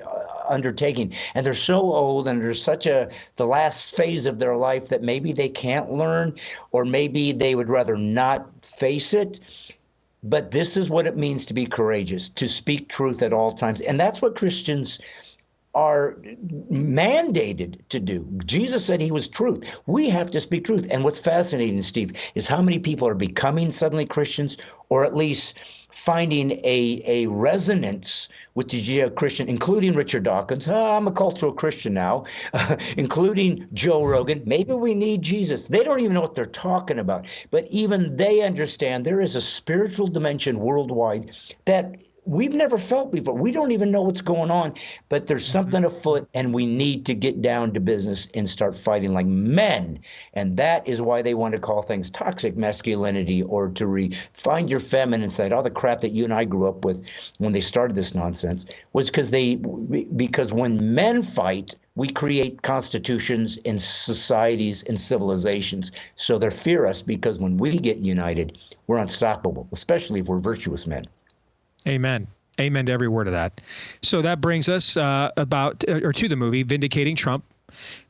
undertaking. And they're so old and they're the last phase of their life that maybe they can't learn, or maybe they would rather not face it. But this is what it means to be courageous, to speak truth at all times. And that's what Christians are mandated to do. Jesus said he was truth. We have to speak truth. And what's fascinating, Steve, is how many people are becoming suddenly Christians, or at least finding a resonance with the Judeo-Christian, including Richard Dawkins. I'm a cultural Christian now, including Joe Rogan. Maybe we need Jesus. They don't even know what they're talking about. But even they understand there is a spiritual dimension worldwide that we've never felt before. We don't even know what's going on, but there's something afoot, and we need to get down to business and start fighting like men. And that is why they want to call things toxic masculinity, or to find your feminine side. All the crap that you and I grew up with when they started this nonsense was because when men fight, we create constitutions and societies and civilizations. So they fear us, because when we get united, we're unstoppable, especially if we're virtuous men. Amen. Amen to every word of that. So that brings us to the movie Vindicating Trump,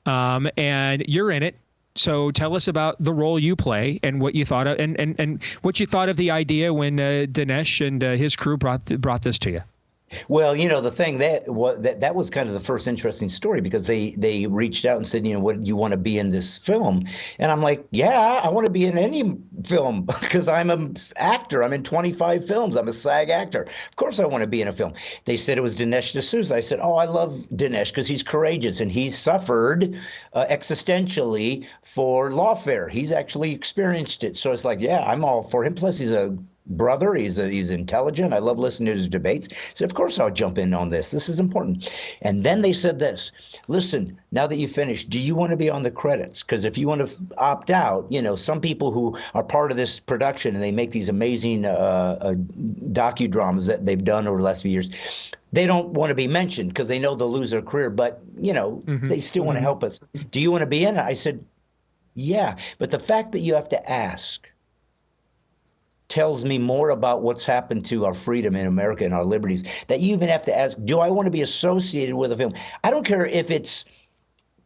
and you're in it. So tell us about the role you play and what you thought of, and what you thought of the idea when Dinesh and his crew brought this to you. Well, the thing that was kind of the first interesting story, because they reached out and said, what, you want to be in this film? And I'm like, yeah, I want to be in any film, because I'm an actor. I'm in 25 films. I'm a SAG actor. Of course I want to be in a film. They said it was Dinesh D'Souza. I said, oh, I love Dinesh because he's courageous, and he's suffered existentially for lawfare. He's actually experienced it. So it's like, yeah, I'm all for him. Plus, he's a brother. He's intelligent. I love listening to his debates. So of course I'll jump in on this. This is important. And then they said this: listen, now that you finished, do you want to be on the credits? Because if you want to opt out, some people who are part of this production and they make these amazing docudramas that they've done over the last few years, they don't want to be mentioned because they know they'll lose their career. But they still want to help us. Do you want to be in it? I said, yeah. But the fact that you have to ask tells me more about what's happened to our freedom in America and our liberties, that you even have to ask, do I want to be associated with a film? I don't care if it's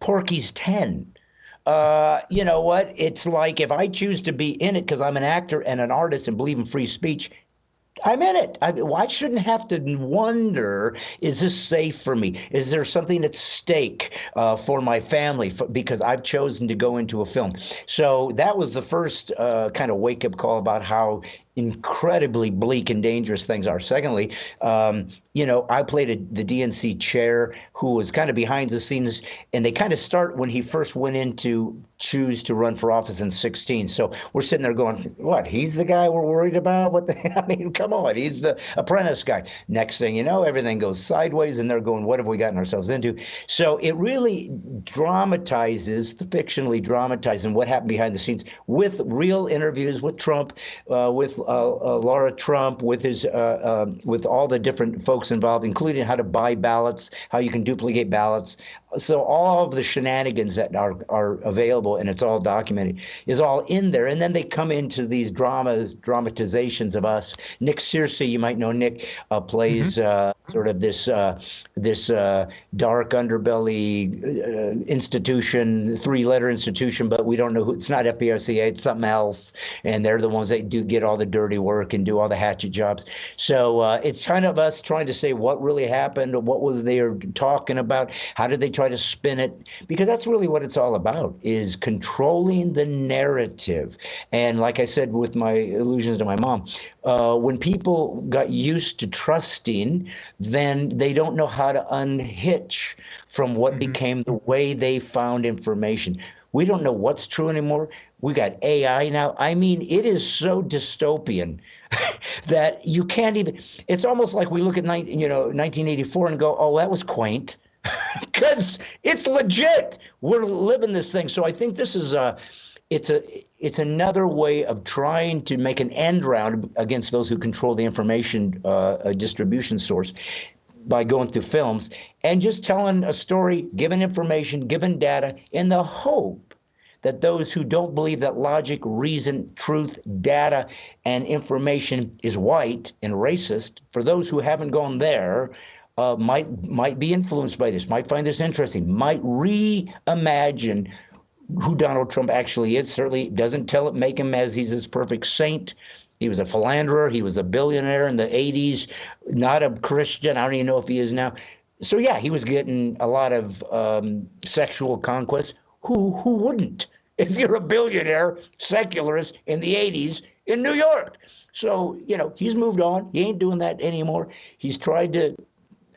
Porky's 10. You know what? It's like, if I choose to be in it because I'm an actor and an artist and believe in free speech, I'm in it. I shouldn't have to wonder, is this safe for me? Is there something at stake for my family because I've chosen to go into a film? So that was the first kind of wake-up call about how incredibly bleak and dangerous things are. Secondly, I played the DNC chair who was kind of behind the scenes, and they kind of start when he first went in to choose to run for office in 2016. So we're sitting there going, what, he's the guy we're worried about? What the, I mean, come on, he's the apprentice guy. Next thing you know, everything goes sideways, and they're going, what have we gotten ourselves into? So it really fictionally dramatizing what happened behind the scenes with real interviews with Trump, with Laura Trump with with all the different folks involved, including how to buy ballots, how you can duplicate ballots. So all of the shenanigans that are available, and it's all documented, is all in there. And then they come into these dramatizations of us. Nick Searcy, you might know Nick, plays sort of this dark underbelly institution, 3-letter institution, but we don't know who. It's not FBRCA, it's something else. And they're the ones that do get all the dirty work and do all the hatchet jobs. So it's kind of us trying to say what really happened, what was they talking about, how did they try to spin it, because that's really what it's all about, is controlling the narrative. And like I said with my allusions to my mom, when people got used to trusting, then they don't know how to unhitch from what became the way they found information. We don't know what's true anymore. We got AI now. I mean, it is so dystopian that you can't even. It's almost like we look at 1984 and go, "Oh, that was quaint," because it's legit. We're living this thing. So I think this is it's another way of trying to make an end round against those who control the information distribution source by going through films and just telling a story, giving information, giving data, in the hope that those who don't believe that logic, reason, truth, data, and information is white and racist, for those who haven't gone there, might be influenced by this, might find this interesting, might reimagine who Donald Trump actually is. Certainly doesn't make him as he's this perfect saint. He was a philanderer. He was a billionaire in the 80s, not a Christian. I don't even know if he is now. So, yeah, he was getting a lot of sexual conquest. Who wouldn't? If you're a billionaire secularist in the 80s in New York. So, he's moved on. He ain't doing that anymore. He's tried to,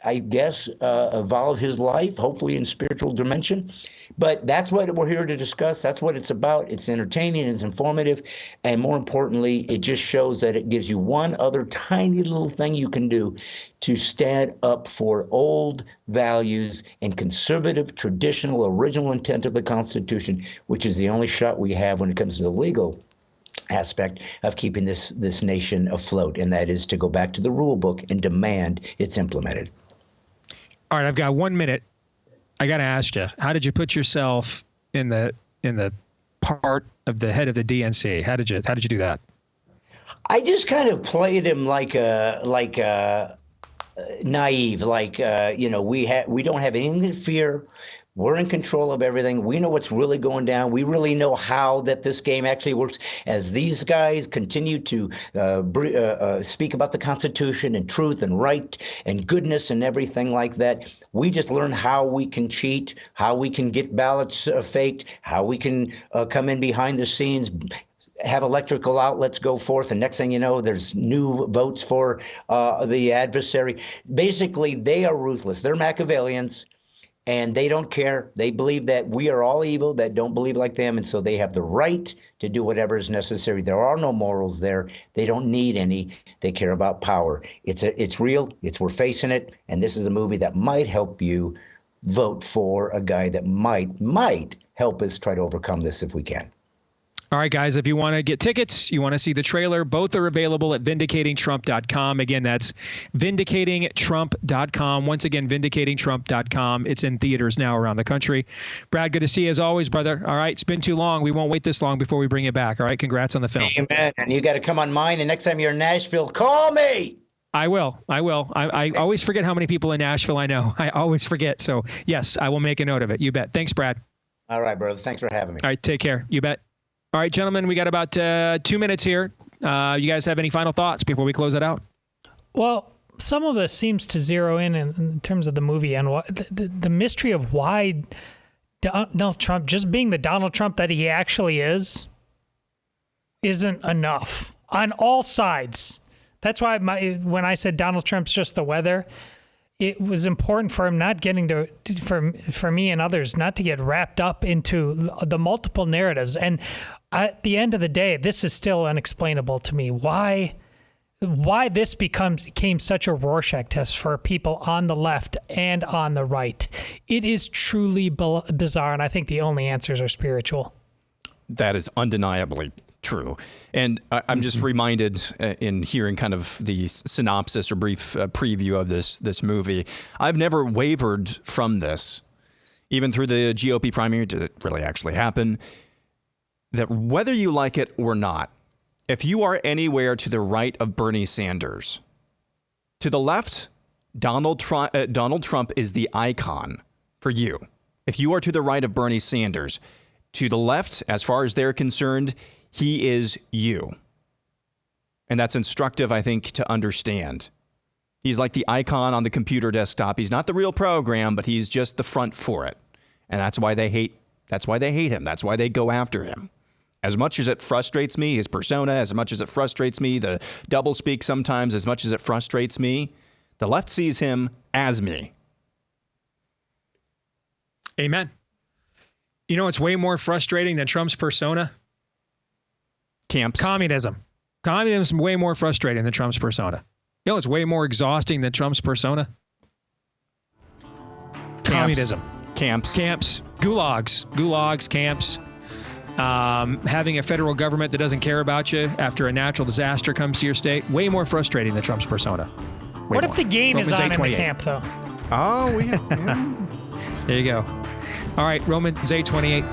I guess, evolve his life, hopefully in spiritual dimension. But that's what we're here to discuss. That's what it's about. It's entertaining, it's informative, and more importantly, it just shows that it gives you one other tiny little thing you can do to stand up for old values and conservative, traditional, original intent of the Constitution, which is the only shot we have when it comes to the legal aspect of keeping this nation afloat, and that is to go back to the rule book and demand it's implemented. All right, I've got 1 minute. I got to ask you, how did you put yourself in the part of the head of the DNC? How did you do that? I just kind of played him like naive, we don't have anything to fear. We're in control of everything. We know what's really going down. We really know how that this game actually works. As these guys continue to speak about the Constitution and truth and right and goodness and everything like that, we just learn how we can cheat, how we can get ballots faked, how we can come in behind the scenes, have electrical outlets go forth, and next thing you know, there's new votes for the adversary. Basically, they are ruthless. They're Machiavellians. And they don't care. They believe that we are all evil, that don't believe like them. And so they have the right to do whatever is necessary. There are no morals there. They don't need any. They care about power. It's real. We're facing it. And this is a movie that might help you vote for a guy that might help us try to overcome this if we can. All right, guys, if you want to get tickets, you want to see the trailer, both are available at vindicatingtrump.com. Again, that's vindicatingtrump.com. Once again, vindicatingtrump.com. It's in theaters now around the country. Brad, good to see you as always, brother. All right, it's been too long. We won't wait this long before we bring it back. All right, congrats on the film. Amen. And you got to come on mine, and next time you're in Nashville, call me. I will. I always forget how many people in Nashville I know. I always forget. So, yes, I will make a note of it. You bet. Thanks, Brad. All right, brother. Thanks for having me. All right, take care. You bet. All right, gentlemen, we got about 2 minutes here. You guys have any final thoughts before we close it out? Well, some of this seems to zero in terms of the movie and the mystery of why Donald Trump, just being the Donald Trump that he actually is, isn't enough on all sides. That's why when I said Donald Trump's just the weather, it was important for him not getting to, for me and others, not to get wrapped up into the multiple narratives. And at the end of the day, this is still unexplainable to me. Why this became such a Rorschach test for people on the left and on the right. It is truly bizarre, and I think the only answers are spiritual. That is undeniably true. And I'm just reminded in hearing kind of the synopsis or brief preview of this movie, I've never wavered from this, even through the GOP primary. Did it really actually happen? That whether you like it or not, if you are anywhere to the right of Bernie Sanders, to the left, Donald Trump is the icon for you. If you are to the right of Bernie Sanders, to the left, as far as they're concerned, he is you. And that's instructive, I think, to understand. He's like the icon on the computer desktop. He's not the real program, but he's just the front for it. And that's why they hate him. That's why they go after him. As much as it frustrates me, his persona, as much as it frustrates me, the doublespeak sometimes, as much as it frustrates me, the left sees him as me. Amen. You know what's way more frustrating than Trump's persona? Camps. Communism. Communism is way more frustrating than Trump's persona. You know what's way more exhausting than Trump's persona? Communism. Camps. Gulags, camps. Having a federal government that doesn't care about you after a natural disaster comes to your state, way more frustrating than Trump's persona. What if the game is on in the camp, though? Oh, There you go. All right, Romans 8:28.